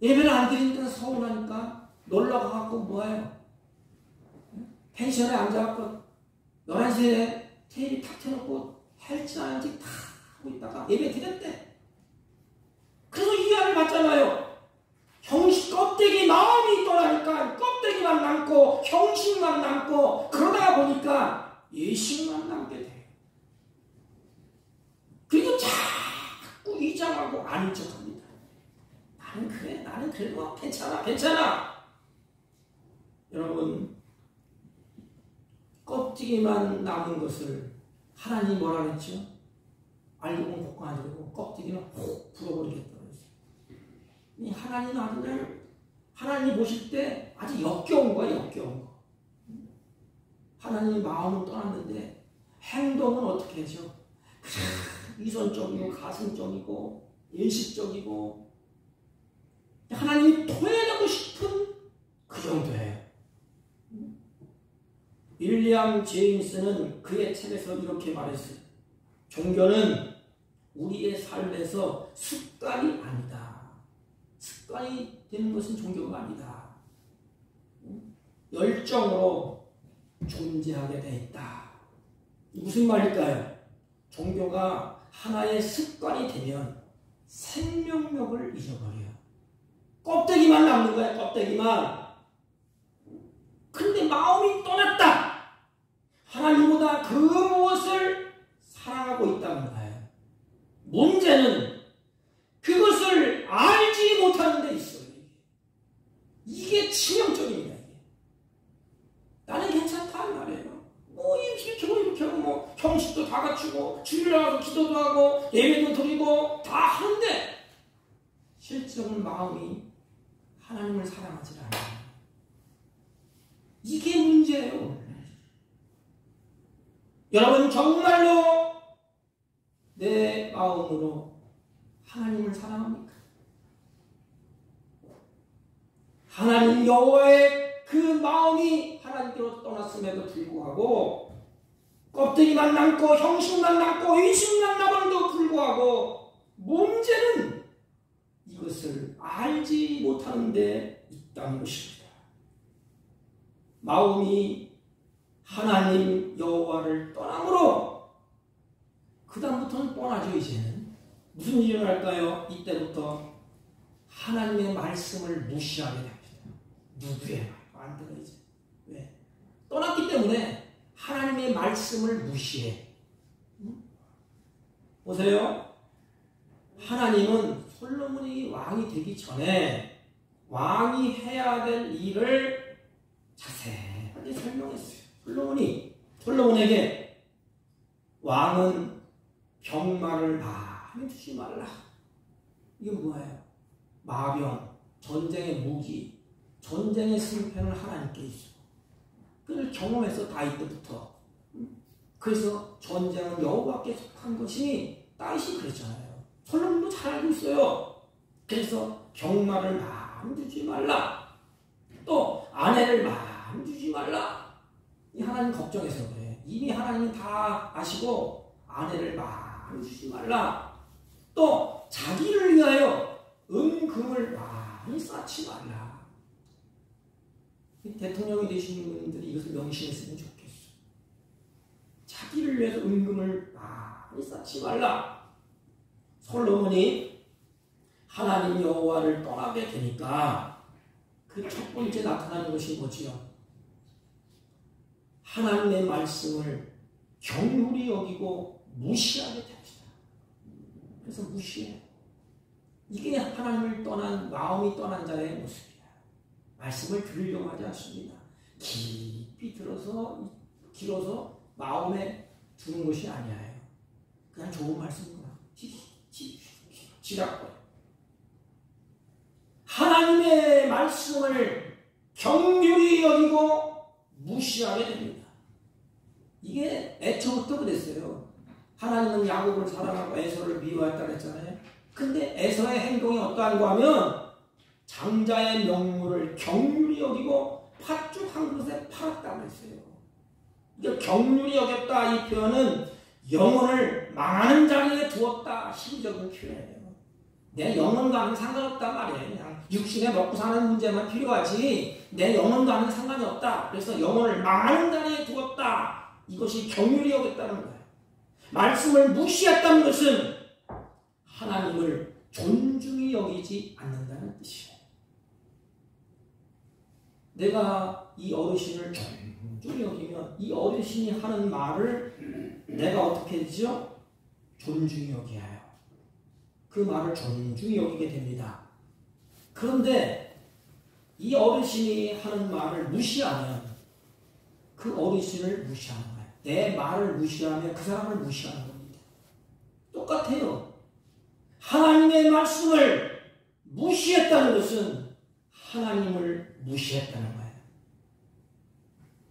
예배를 안 드리니까 서운하니까 놀러 가갖고 뭐해요? 펜션에 앉아갖고 11시에 테이블 탁 켜놓고 할지 안 할지 다 하고 있다가 예배 드렸대. 그래서 이해를 받잖아요. 형식 껍데기 마음이 떠나니까 껍데기만 남고 형식만 남고 그러다가 보니까 예식만 남게 돼요. 그리고 자꾸 이장하고 아닌 척합니다. 나는 그래, 나는 그래도 괜찮아. 여러분, 껍데기만 남은 것을 하나님이 뭐라 그랬죠? 알고 보면 복권 안 되고 껍데기는 혹 불어버리겠다고 했어요. 이 하나님 아들을 하나님이 보실 때 아주 역겨운 거야, 역겨운 거. 하나님이 마음은 떠났는데 행동은 어떻게 하죠? 위선적이고 가슴적이고 일식적이고 하나님이 토해내고 싶은 그 정도예요. 윌리엄 제임스는 그의 책에서 이렇게 말했어요. 종교는 우리의 삶에서 습관이 아니다. 습관이 되는 것은 종교가 아니다. 열정으로 존재하게 돼 있다. 무슨 말일까요? 종교가 하나의 습관이 되면 생명력을 잊어버려요. 껍데기만 남는 거야, 껍데기만. 근데 마음이 떠났다. 하나님보다 그 무엇을 사랑하고 있다는 거예요. 문제는 그것을 알지 못하는 데 있어요. 이게 치명적입니다. 나는 괜찮다 이 말이에요. 뭐 이렇게 하고 뭐 형식도 다 갖추고 주일날 가서 기도도 하고 예배도 드리고 다 하는데 실제로는 마음이 하나님을 사랑하지 않아요. 이게 문제예요. 여러분 정말로 내 마음으로 하나님을 사랑합니까? 하나님 여호와의 그 마음이 하나님께로 떠났음에도 불구하고 껍데기만 남고 형식만 남고 의식만 남아도 불구하고 문제는 이것을 알지 못하는 데 있다는 것입니다. 마음이 하나님 여호와를 떠남으로 그 다음부터는 뻔하죠. 이제는 무슨 일이 일어날까요? 이때부터 하나님의 말씀을 무시하게 됩니다. 누구의 말? 안 들어 이제. 왜? 떠났기 때문에 하나님의 말씀을 무시해. 보세요. 하나님은 솔로몬이 왕이 되기 전에 왕이 해야 될 일을 자세하게 설명했어요. 솔로몬에게 왕은 병마를 많이 두지 말라. 이게 뭐예요? 마병, 전쟁의 무기, 전쟁의 승패는 하나님께 있어. 그걸 경험해서 다윗 때부터. 그래서 전쟁은 여호와께 속한 것이니 다윗이 그랬잖아요. 솔로몬도 잘 알고 있어요. 그래서 병마를 많이 두지 말라. 또 아내를 많이 두지 말라. 이 하나님 걱정해서 그래. 이미 하나님은 다 아시고 아내를 많이 두지 말라. 또 자기를 위하여 은금을 많이 쌓지 말라. 대통령이 되시는 분들이 이것을 명심했으면 좋겠어. 자기를 위해서 은금을 많이 쌓지 말라. 솔로몬이 하나님 여호와를 떠나게 되니까 그 첫 번째 나타나는 것이 뭐지요? 하나님의 말씀을 경홀히 여기고 무시하게 됩니다. 그래서 무시해. 이게 하나님을 떠난, 마음이 떠난 자의 모습이야. 말씀을 들으려고 하지 않습니다. 깊이 들어서, 길어서 마음에 두는 것이 아니에요. 그냥 좋은 말씀이구나. 지락거려. 하나님의 말씀을 경률히 여기고 무시하게 됩니다. 이게 애초부터 그랬어요. 하나님은 야곱을 사랑하고 에서를 미워했다고 했잖아요. 근데 에서의 행동이 어떠한가 하면 장자의 명물을 경률히 여기고 팥죽 한 그릇에 팔았다고 했어요. 이게 경률히 여겼다, 이 표현은 영혼을 망하는 자리에 두었다, 시적인 표현이에요. 내 영혼과는 상관없단 말이에요. 그냥 육신에 먹고 사는 문제만 필요하지 내 영혼과는 상관이 없다. 그래서 영혼을 망하는 자리에 두었다. 이것이 경률히 여겼다는 거예요. 말씀을 무시했다는 것은 하나님을 존중히 여기지 않는다는 뜻이에요. 내가 이 어르신을 존중히 여기면 이 어르신이 하는 말을 내가 어떻게 되죠? 존중히 여기야 해요. 그 말을 존중히 여기게 됩니다. 그런데 이 어르신이 하는 말을 무시하면 그 어르신을 무시하는 거예요. 내 말을 무시하면 그 사람을 무시하는 겁니다. 똑같아요. 하나님의 말씀을 무시했다는 것은 하나님을 무시했다는 거예요.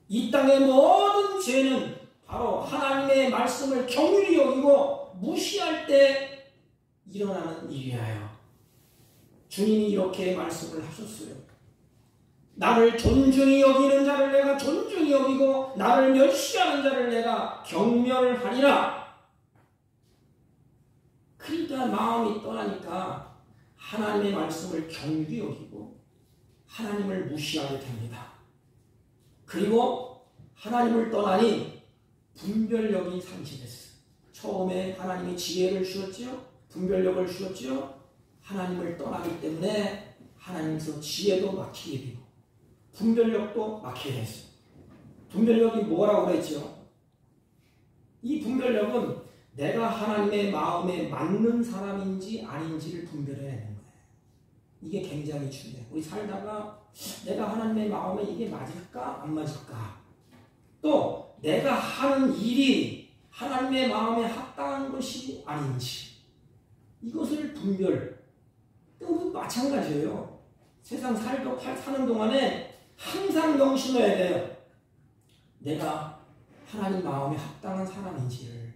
이 땅의 모든 죄는 바로 하나님의 말씀을 경휼히 여기고 무시할 때 일어나는 일이에요. 주님이 이렇게 말씀을 하셨어요. 나를 존중히 여기는 자를 내가 존중히 여기고 나를 멸시하는 자를 내가 경멸하리라. 그러니까 마음이 떠나니까 하나님의 말씀을 경휼히 여기고 하나님을 무시하게 됩니다. 그리고 하나님을 떠나니 분별력이 상실했어요. 처음에 하나님이 지혜를 주셨지요. 분별력을 주셨지요. 하나님을 떠나기 때문에 하나님께서 지혜도 막히게 되고 분별력도 막히게 됐어요. 분별력이 뭐라고 그랬죠? 이 분별력은 내가 하나님의 마음에 맞는 사람인지 아닌지를 분별해내는 거예요. 이게 굉장히 중요해요. 우리 살다가 내가 하나님의 마음에 이게 맞을까 안 맞을까, 또 내가 하는 일이 하나님의 마음에 합당한 것이 아닌지 이것을 분별. 또 마찬가지예요. 세상 사는 동안에 항상 명심해야 돼요. 내가 하나님 마음에 합당한 사람인지를,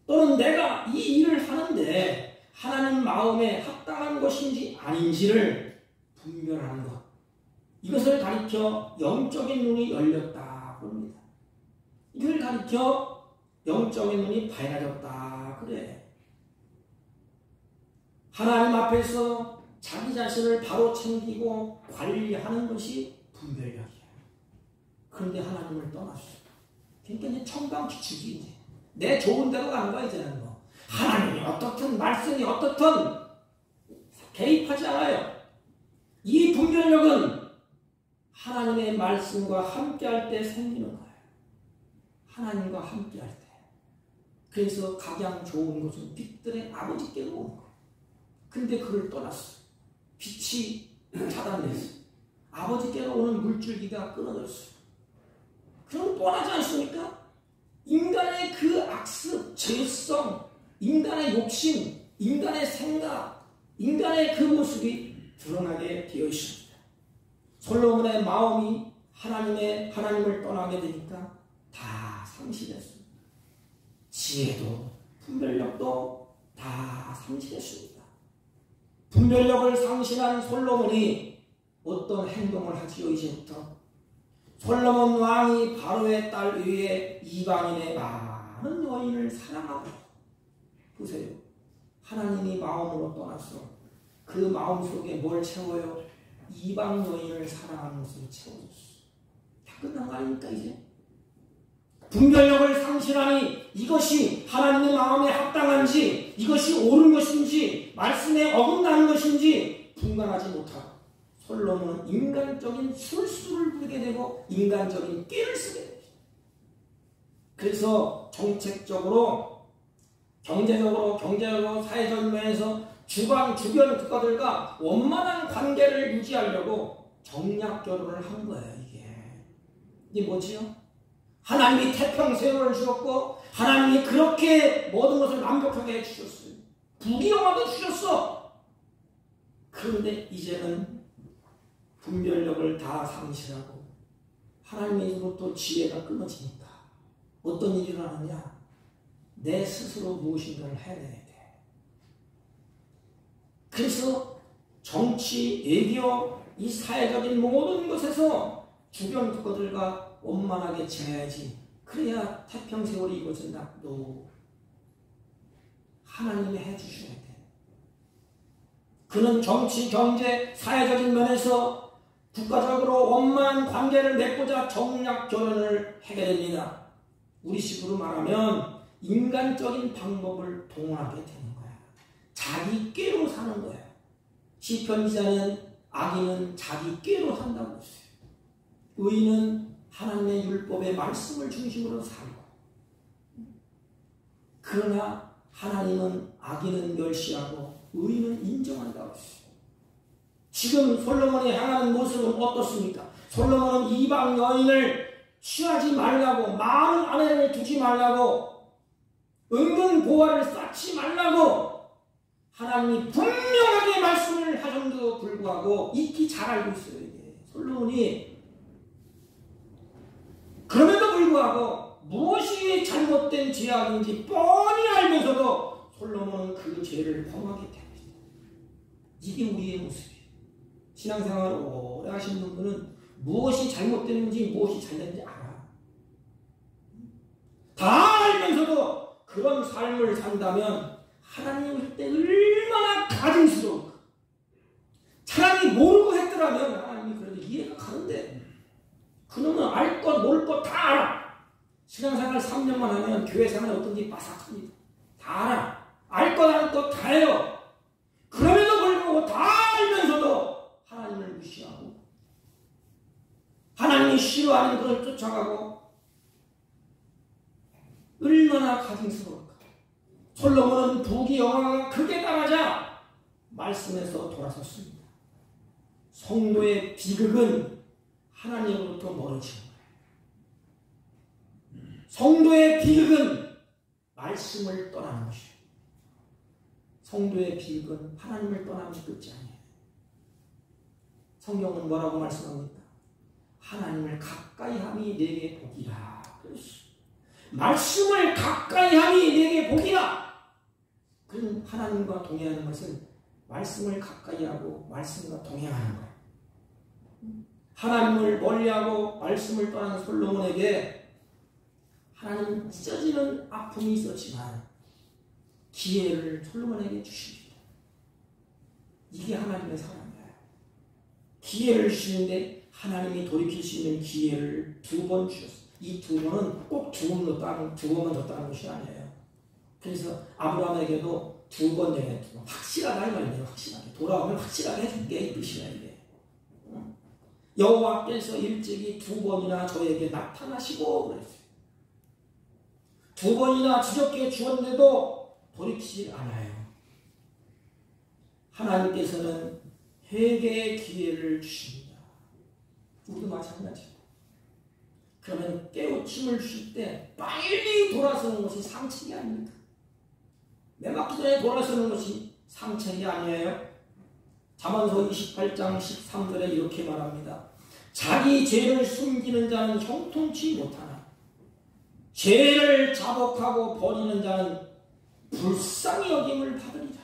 또는 내가 이 일을 하는데 하나님 마음에 합당한 것인지 아닌지를 분별하는 것. 이것을 가리켜 영적인 눈이 열렸다고 합니다. 이걸 가리켜 영적인 눈이 밝아졌다 그래. 하나님 앞에서 자기 자신을 바로 챙기고 관리하는 것이 분별력이에요. 그런데 하나님을 떠났어요. 그러니까 이제 청강기축이 이제 내 좋은 대로 가는 거야 이제는. 뭐 하나님이 어떻든 말씀이 어떻든 개입하지 않아요. 이 분별력은 하나님의 말씀과 함께할 때 생기는 거예요. 하나님과 함께할 때. 그래서 가장 좋은 것은 빛들의 아버지께로 오는 거예요. 근데 그를 떠났어. 빛이 차단됐어요. 아버지께로 오는 물줄기가 끊어졌어요. 그럼 뻔하지 않습니까? 인간의 그 악습, 죄성, 인간의 욕심, 인간의 생각, 인간의 그 모습이 드러나게 되어 있습니다. 솔로몬의 마음이 하나님을 떠나게 되니까 다 상실했습니다. 지혜도 분별력도 다 상실했습니다. 분별력을 상실한 솔로몬이 어떤 행동을 하지요? 이제부터 솔로몬 왕이 바로의 딸 위에 이방인의 많은 여인을 사랑하고, 보세요, 하나님이 마음으로 떠나서 그 마음 속에 뭘 채워요? 이방 여인을 사랑하는 것으로 채워줬어요. 다 끝난 거 아닙니까 이제? 분별력을 상실하니 이것이 하나님의 마음에 합당한지, 이것이 옳은 것인지, 말씀에 어긋나는 것인지 분간하지 못하고 솔로몬은 인간적인 술수를 부리게 되고 인간적인 꾀를 쓰게 됩니다. 그래서 정책적으로, 경제적으로, 사회적 면에서 주변 국가들과 원만한 관계를 유지하려고 정략 결혼을 한 거예요. 이게 뭐지요? 하나님이 태평세월을 주었고 하나님이 그렇게 모든 것을 완벽하게 해주셨어요. 부귀영화도 주셨어. 그런데 이제는 분별력을 다 상실하고 하나님으로부터 지혜가 끊어지니까 어떤 일이 일어나느냐? 내 스스로 무엇인가를 해내야 돼. 그래서 정치, 외교, 이 사회적인 모든 것에서 주변 국가들과 원만하게 지내야지. 그래야 태평세월이 이루어진다. 너 하나님이 해주셔야 돼. 그는 정치, 경제, 사회적인 면에서 국가적으로 원만한 관계를 맺고자 정략 결혼을 하게 됩니다. 우리식으로 말하면 인간적인 방법을 동원하게 되는 거야. 자기 꾀로 사는 거야. 시편 기자는 악인은 자기 꾀로 산다고 했어요. 의인은 하나님의 율법의 말씀을 중심으로 살고, 그러나 하나님은 악인은 멸시하고 의인은 인정한다고 했어요. 지금 솔로몬이 향하는 모습은 어떻습니까? 솔로몬은 이방 여인을 취하지 말라고, 많은 아내를 두지 말라고, 은근 보화를 쌓지 말라고 하나님이 분명하게 말씀을 하셨는데도 불구하고 익히 잘 알고 있어요. 이게 솔로몬이. 그럼에도 불구하고 무엇이 잘못된 죄악인지 뻔히 알면서도 솔로몬은 그 죄를 범하게 됩니다. 이게 우리의 모습이에요. 신앙생활을 오래 하신 분들은 무엇이 잘못됐는지 무엇이 잘됐는지 알아. 다 알면서도 그런 삶을 산다면 하나님 올 때 얼마나 가증스러울까. 차라리 모르고 했더라면 하나님이 그래도 이해가 가는데, 그놈은 알 것 모를 것 다 알아. 신앙생활 3년만 하면 교회 생활이 어떤지 빠삭합니다. 다 알아. 알 것 알 것 다 해요. 그럼에도 불구하고 다 알면서도 하나님을 무시하고 하나님이 싫어하는 것을 쫓아가고, 얼마나 가증스러울까. 솔로몬은 부귀영화가 크게 나가자 말씀에서 돌아섰습니다. 성도의 비극은 하나님으로부터 멀어지는 거예요. 성도의 비극은 말씀을 떠나는 것이에요. 성도의 비극은 하나님을 떠나는 끝이 아니에요. 성경은 뭐라고 말씀합니까? 하나님을 가까이 함이 내게 복이라. 말씀을 가까이 함이 내게 복이라. 그는 하나님과 동행하는 것은 말씀을 가까이 하고 말씀과 동행하는 거예요. 하나님을 멀리하고 말씀을 떠나는 솔로몬에게 하나님은 찢어지는 아픔이 있었지만 기회를 솔로몬에게 주십니다. 이게 하나님의 사랑이에요. 기회를 주시는데 하나님이 돌이킬 수 있는 기회를 2번 주셨어요. 이 2번은 꼭 2번만 줬다는 것이 아니에요. 그래서 아브라함에게도 2번 얘기했죠. 확실하게 이 말이에요. 확실하게. 돌아오면 확실하게 해줄게. 이 뜻이야 이게. 여호와께서 일찍이 2번이나 저에게 나타나시고 그랬어요. 2번이나 지적해 주었는데도 돌이키지 않아요. 하나님께서는 회개의 기회를 주십니다. 우리도 마찬가지고. 그러면 깨우침을 주실 때 빨리 돌아서는 것이 상책이 아닙니까? 매맞기 전에 돌아서는 것이 상책이 아니에요. 잠언서 28장 13절에 이렇게 말합니다. 자기 죄를 숨기는 자는 형통치 못하나 죄를 자복하고 버리는 자는 불쌍히 여김을 받으리라.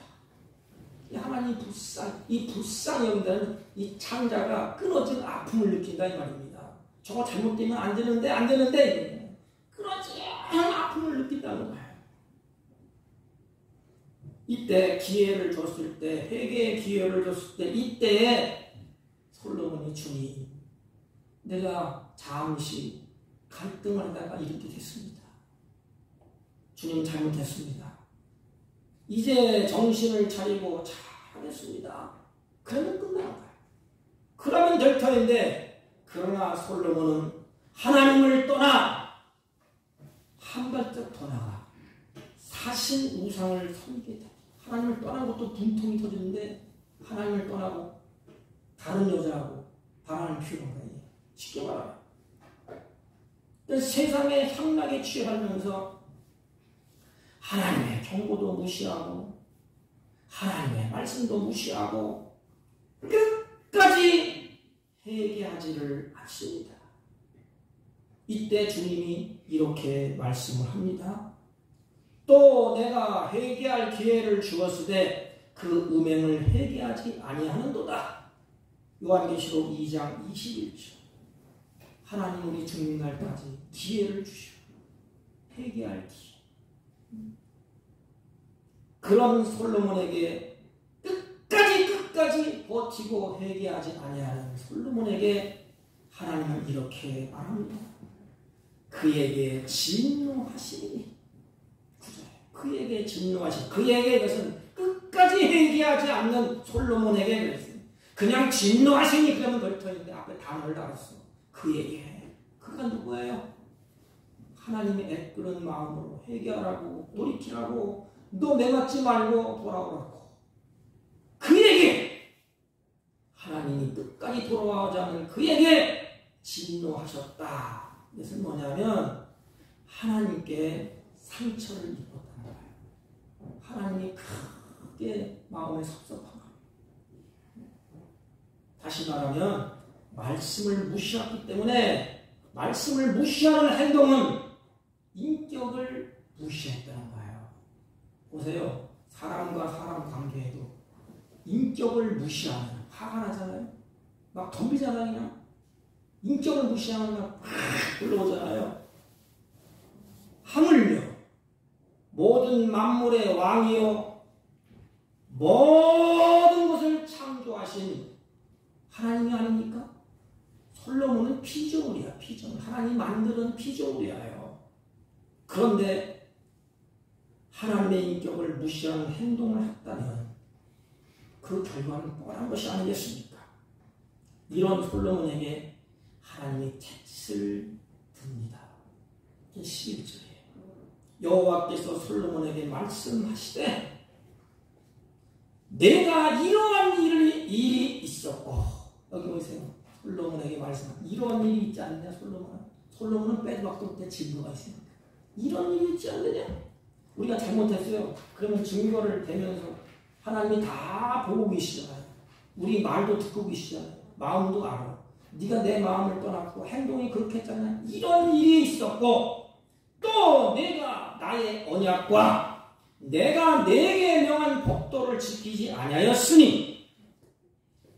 하나님 불쌍히 여긴다는 이 창자가 끊어진 아픔을 느낀다 이 말입니다. 저거 잘못되면 안 되는데 끊어진 아픔을 느낀다는 거예요. 이때 기회를 줬을 때, 회개의 기회를 줬을 때, 이때에 솔로몬이 주님, 내가 잠시 갈등을 하다가 이렇게 됐습니다. 주님 잘못했습니다. 이제 정신을 차리고 잘했습니다. 그러면 끝나는 거예요. 그러면 될 터인데, 그러나 솔로몬은 하나님을 떠나 한 발짝 더 나가 사신 우상을 섬기다. 하나님을 떠난 것도 분통이 터지는데 하나님을 떠나고 다른 여자하고 바람을 피우는 거예요. 쉽게 말하면. 세상의 향락에 취하면서 하나님의 경고도 무시하고 하나님의 말씀도 무시하고 끝까지 회개하지를 않습니다. 이때 주님이 이렇게 말씀을 합니다. 또 내가 회개할 기회를 주었으되 그 음행을 회개하지 아니하는도다. 요한계시록 2장 21절. 하나님 우리 죽는 날까지 기회를 주시오. 회개할 기회. 그런 솔로몬에게 끝까지 버티고 회개하지 아니하는 솔로몬에게 하나님은 이렇게 말합니다. 그에게 진노하시니 그에게 진노하신 그에게 그것은 끝까지 회개하지 않는 솔로몬에게 그랬어요. 그냥 진노하시니 그러면 널터인데 앞에 단어를 달았어. 그에게. 그가 누구예요? 하나님의 애끓은 마음으로 회개하라고 돌이키라고 너 매맞지 말고 돌아오라고. 그에게 하나님이 끝까지 돌아오지 않는 그에게 진노하셨다. 이것은 뭐냐면 하나님께 상처를 입었다. 하나님이 크게 마음에 섭섭한 겁니다. 다시 말하면 말씀을 무시했기 때문에 말씀을 무시하는 행동은 인격을 무시했다는 거예요. 보세요. 사람과 사람 관계에도 인격을 무시하면 화가 나잖아요. 막 덤비잖아요. 그냥. 인격을 무시하면 막 불러오잖아요. 하물며 모든 만물의 왕이요 모든 것을 창조하신 하나님이 아닙니까? 솔로몬은 피조물이야. 피조물. 하나님 만드는 피조물이에요. 그런데 하나님의 인격을 무시하는 행동을 했다면 그 결과는 뻔한 것이 아니겠습니까? 이런 솔로몬에게 하나님이 채찍을 듭니다. 11절에 여호와께서 솔로몬에게 말씀하시되 내가 이러한 일이 있었고 여기 보세요. 솔로몬에게 말씀하시되 이러한 일이 있지 않느냐. 솔로몬은 빼도 박도 못해 증거가 있습니다. 이런 일이 있지 않느냐. 우리가 잘못했어요. 그러면 증거를 대면서 하나님이 다 보고 계시잖아요. 우리 말도 듣고 계시잖아요. 마음도 알아. 네가 내 마음을 떠났고 행동이 그렇게 했잖아. 이런 일이 있었고 또 내가 나의 언약과 내가 내게 명한 법도를 지키지 아니하였으니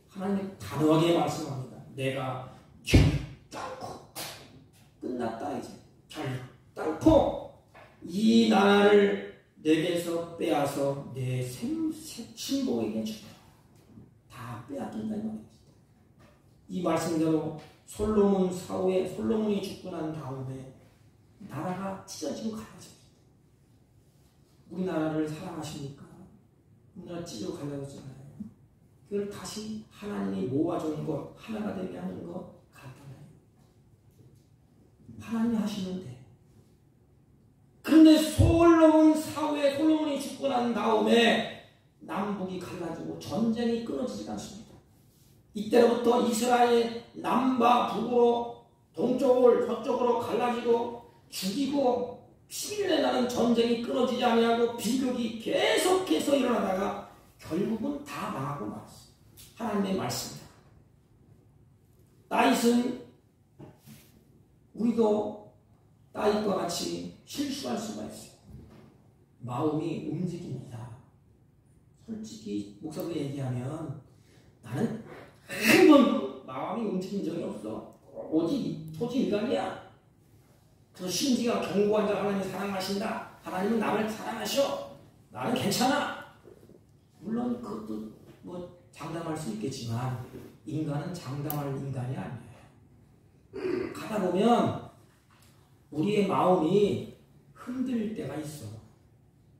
하나님 단호하게 말씀합니다. 내가 결단코 끝났다. 이제 결단코 이 나라를 내게서 빼앗아 내 친복에게 주라. 다 빼앗긴다는 말입니다. 이 말씀대로 솔로몬 사후에 솔로몬이 죽고 난 다음에 나라가 찢어지고 갈라집니다. 우리나라를 사랑하십니까? 우리나라 찢어지고 갈라졌잖아요. 그걸 다시 하나님이 모아주는 것, 하나가 되게 하는 것 간단해요. 하나님이 하시면 돼. 그런데 솔로몬 사후에 솔로몬이 죽고 난 다음에 남북이 갈라지고 전쟁이 끊어지지 않습니다. 이때로부터 이스라엘 남과 북으로 동쪽을 서쪽으로 갈라지고 죽이고 11년 나는 전쟁이 끊어지지 아니하고 비극이 계속해서 일어나다가 결국은 다 망하고 말았어. 하나님의 말씀이다. 다윗은 우리도 다윗과 같이 실수할 수가 있어요. 마음이 움직입니다. 솔직히 목사도 얘기하면 나는 한 번도 마음이 움직인 적이 없어. 오직 토지 인간이야. 그래서 심지가 견고한 자 하나님이 사랑하신다. 하나님은 나를 사랑하셔. 나는 괜찮아. 물론 그것도 뭐 장담할 수 있겠지만 인간은 장담할 인간이 아니에요. 가다 보면 우리의 마음이 흔들릴 때가 있어.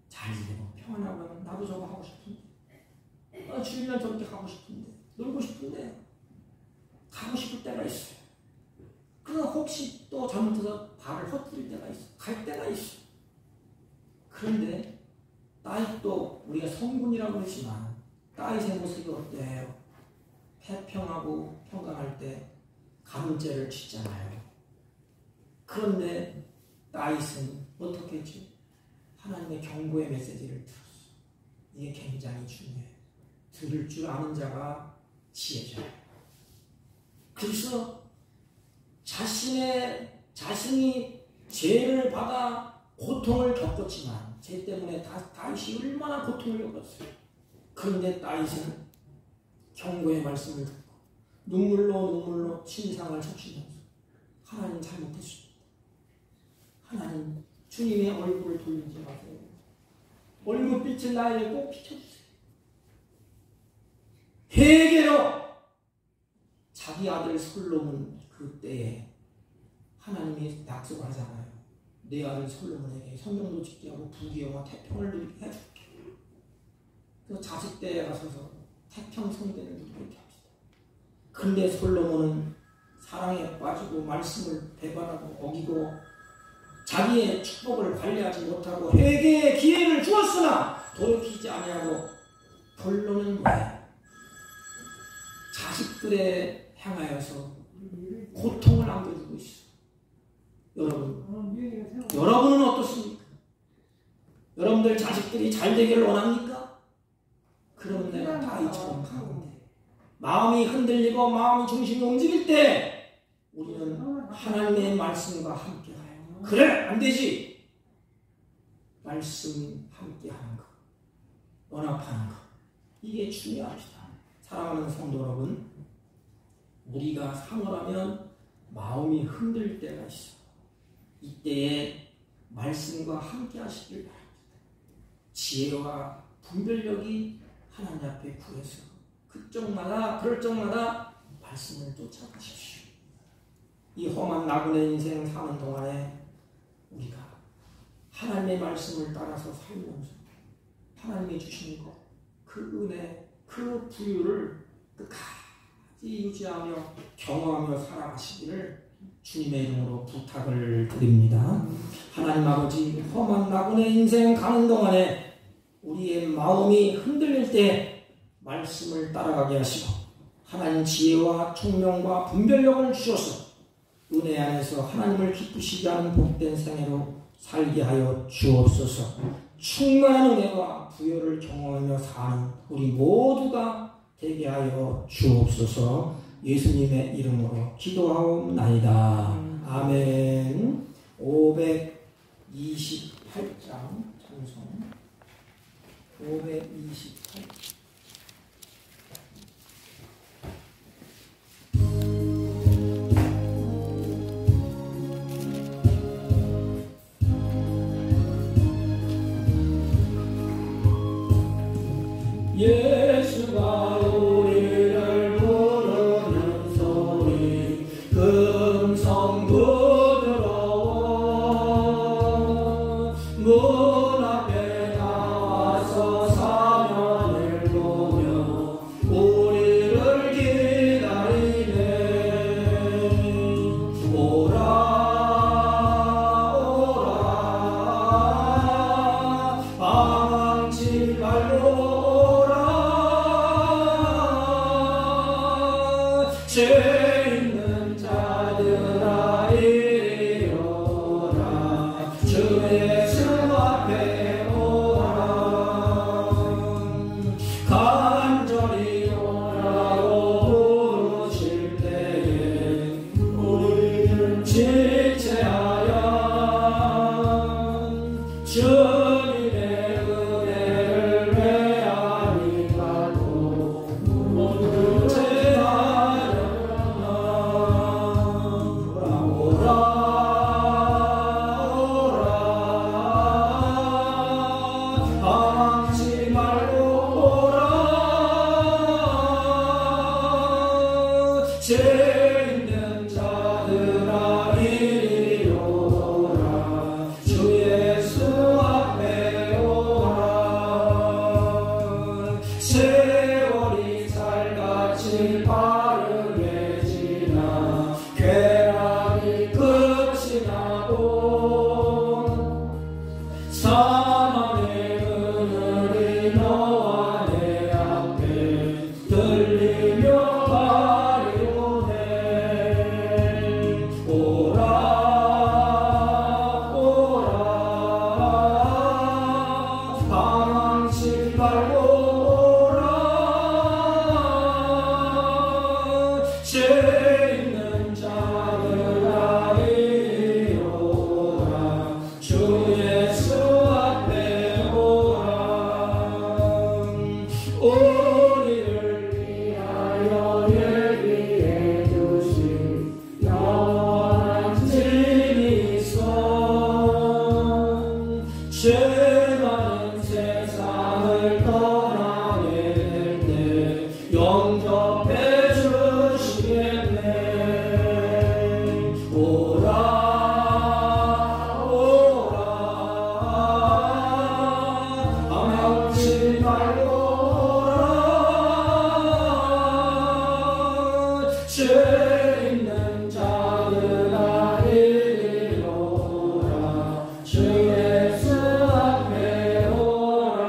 잘 지내고 평안하고 하면 나도 저거 하고 싶은데, 주일날 저렇게 가고 싶은데, 놀고 싶은데 가고 싶을 때가 있어요. 그러나 혹시 또 잘못해서 발을 헛디딜 때가 있어. 갈 때가 있어. 그런데 다윗도 우리가 성군이라고 그러지만 다윗의 모습이 어때요? 태평하고 평강할 때 가문죄를 짓잖아요. 그런데 다윗은 어떻게 했지? 하나님의 경고의 메시지를 들었어. 이게 굉장히 중요해. 들을 줄 아는 자가 지혜자예요. 그래서 자신이 죄를 받아 고통을 겪었지만 죄 때문에 다윗이 얼마나 고통을 겪었어요. 그런데 다윗은 경고의 말씀을 듣고 눈물로 신상을 적시면서 하나님 잘못했습니다. 하나님 주님의 얼굴을 돌리지 마세요. 얼굴빛을 나에게 꼭 비춰주세요. 회개로 자기 아들 솔로몬 그때에 하나님이 약속을 하잖아요. 내 아들 솔로몬에게 성경도 짓게 하고 부귀영화 태평을 누리게 해줄게. 그래서 자식대에 가서서 태평 성대를 누리게 합시다. 그런데 솔로몬은 사랑에 빠지고 말씀을 배반하고 어기고 자기의 축복을 관리하지 못하고 회개의 기회를 주었으나 돌이키지 아니하고 결론은 뭐예요? 자식들에 향하여서 고통을 안겨주고 있어. 여러분은 어떻습니까? 여러분들 자식들이 잘 되기를 원합니까? 그러면 내가 다윗처럼 가면 돼. 마음이 흔들리고 마음이 중심이 움직일 때 우리는 하나님의 말씀과 함께하여. 그래, 안 되지. 말씀 함께하는 것, 연합하는 것, 이게 중요합니다. 사랑하는 성도 여러분, 우리가 상월하면 마음이 흔들릴 때가 있어. 이때에 말씀과 함께 하시길 바랍니다. 지혜와 분별력이 하나님 앞에 구해서 그럴 적마다 말씀을 쫓아가십시오. 이 험한 나그네 인생 사는 동안에 우리가 하나님의 말씀을 따라서 살면서 하나님이 주신 것, 그 은혜, 그 부유를 끝까지 유지하며 경험하며 살아가시기를 주님의 이름으로 부탁을 드립니다. 하나님 아버지, 험한 나그네 인생 가는 동안에 우리의 마음이 흔들릴 때 말씀을 따라가게 하시고 하나님 지혜와 총명과 분별력을 주셔서 은혜 안에서 하나님을 기쁘시게 하는 복된 생애로 살게 하여 주옵소서. 충만한 은혜와 부여를 경험하며 사는 우리 모두가 되게 하여 주옵소서. 예수님의 이름으로 기도하옵나이다. 아멘. 528장 찬송 528. 예수가 우리를 부르는 소리 금성 부드러워 문 앞에 나와서 사면을 보며 우리를 기다리네. 오라 오라 방치 말고 주님의 은혜를 메아리가도 모두 제하려나 오라 방황치 말고 오라 죄 있는 자들아 이리 오라 주 예수 앞에 오라 세월이 살같이 빠르게 지나 쾌락이 끝이 나고 사망의 그늘이 너와 내 앞에 들리며 가리오네 오라 오라 방황치 말고 오라 죄 있는 자들아 이리 오라 주 예수 앞에 오라 우리를 위하여 예비해 주신 영원한 진이 있어 죄 많은 세상을 떠나게 될 때 영접해 주시겠네 오라 오라 방황치 말고 오라 죄 있는 자들아 이리 오라 주 예수 앞에 오라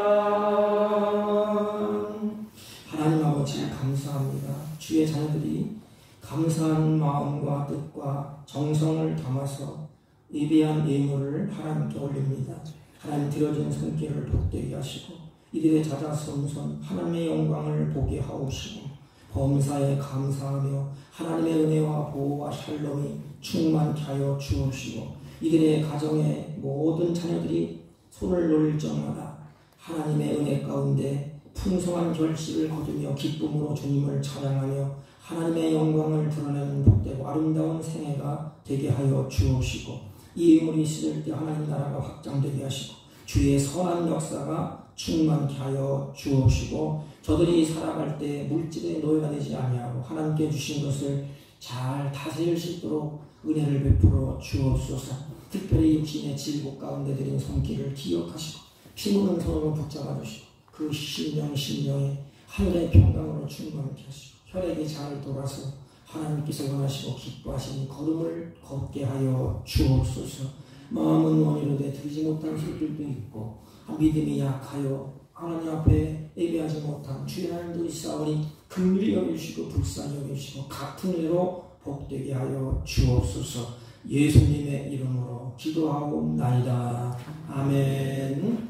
하나님 아버지 감사합니다. 주의 자녀들이 감사한 마음과 뜻과 정성을 담아서 예배한 예물을 하나님께 올립니다. 하나님 드려진 손길을 복되게 하시고 이들의 자자손손 하나님의 영광을 보게 하옵시고 범사에 감사하며 하나님의 은혜와 보호와 샬롬이 충만케 하여 주옵시고 이들의 가정의 모든 자녀들이 손을 놓을 적마다 하나님의 은혜 가운데 풍성한 결실을 거두며 기쁨으로 주님을 찬양하며 하나님의 영광을 드러내는 복되고 아름다운 생애가 되게 하여 주옵시고 이 예물이 있을 때 하나님 나라가 확장되게 하시고 주의 선한 역사가 충만케 하여 주옵시고 저들이 살아갈 때 물질의 노예가 되지 아니하고 하나님께 주신 것을 잘 다스릴 수 있도록 은혜를 베풀어 주옵소서. 특별히 육신의 질곡 가운데 드린 손길을 기억하시고 피무는 손으로 붙잡아 주시고 그 심령에 하늘의 평강으로 충만케 하시고 혈액이 잘 돌아서 하나님께서 원하시고 기뻐하시는 걸음을 걷게 하여 주옵소서. 마음은 원이로되 들지 못한 소들도 있고 믿음이 약하여 하나님 앞에 예배하지 못한 주의 하나님도 있사오니 긍휼히 여기시고 불쌍히 여기시고 같은 은혜로 복되게 하여 주옵소서. 예수님의 이름으로 기도하옵나이다. 아멘.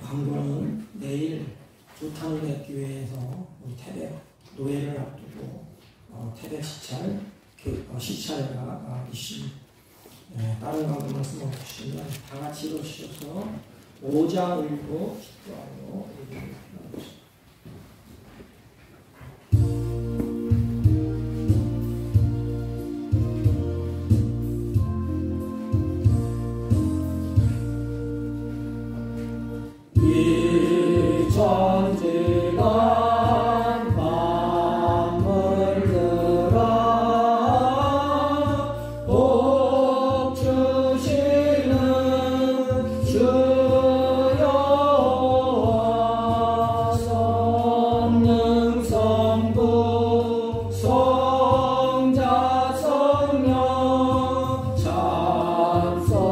광고는 내일 조탄대교회에서 우리 태백 노예를 앞두고 태백 시찰가 있습니다. 다른 광고 말씀 없으시면 다 같이 일어서셔서 오자 울고 기도하여 예배드립니다. 전지간 만물들아 복 주시는 주여 성령 성부 성자 성령 찬송하고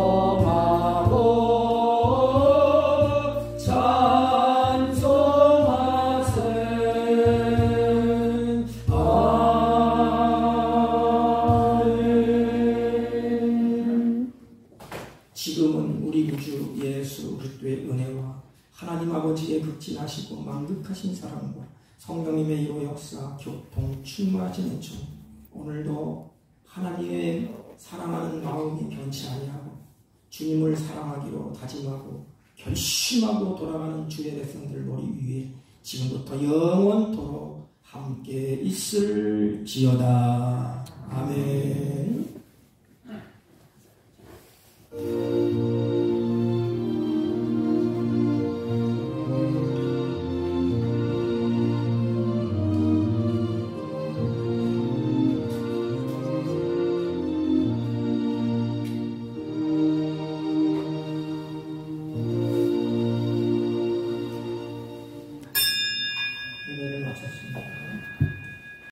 지금은 우리 구주 예수 그리스도의 은혜와 하나님 아버지의 극진하시고 만극하신 사랑과 성령님의 이로 역사 교통 충만하신 은총 오늘도 하나님의 사랑하는 마음이 변치 아니하고 주님을 사랑하기로 다짐하고 결심하고 돌아가는 주의 백성들 머리 위에 지금부터 영원토록 함께 있을지어다. 아멘.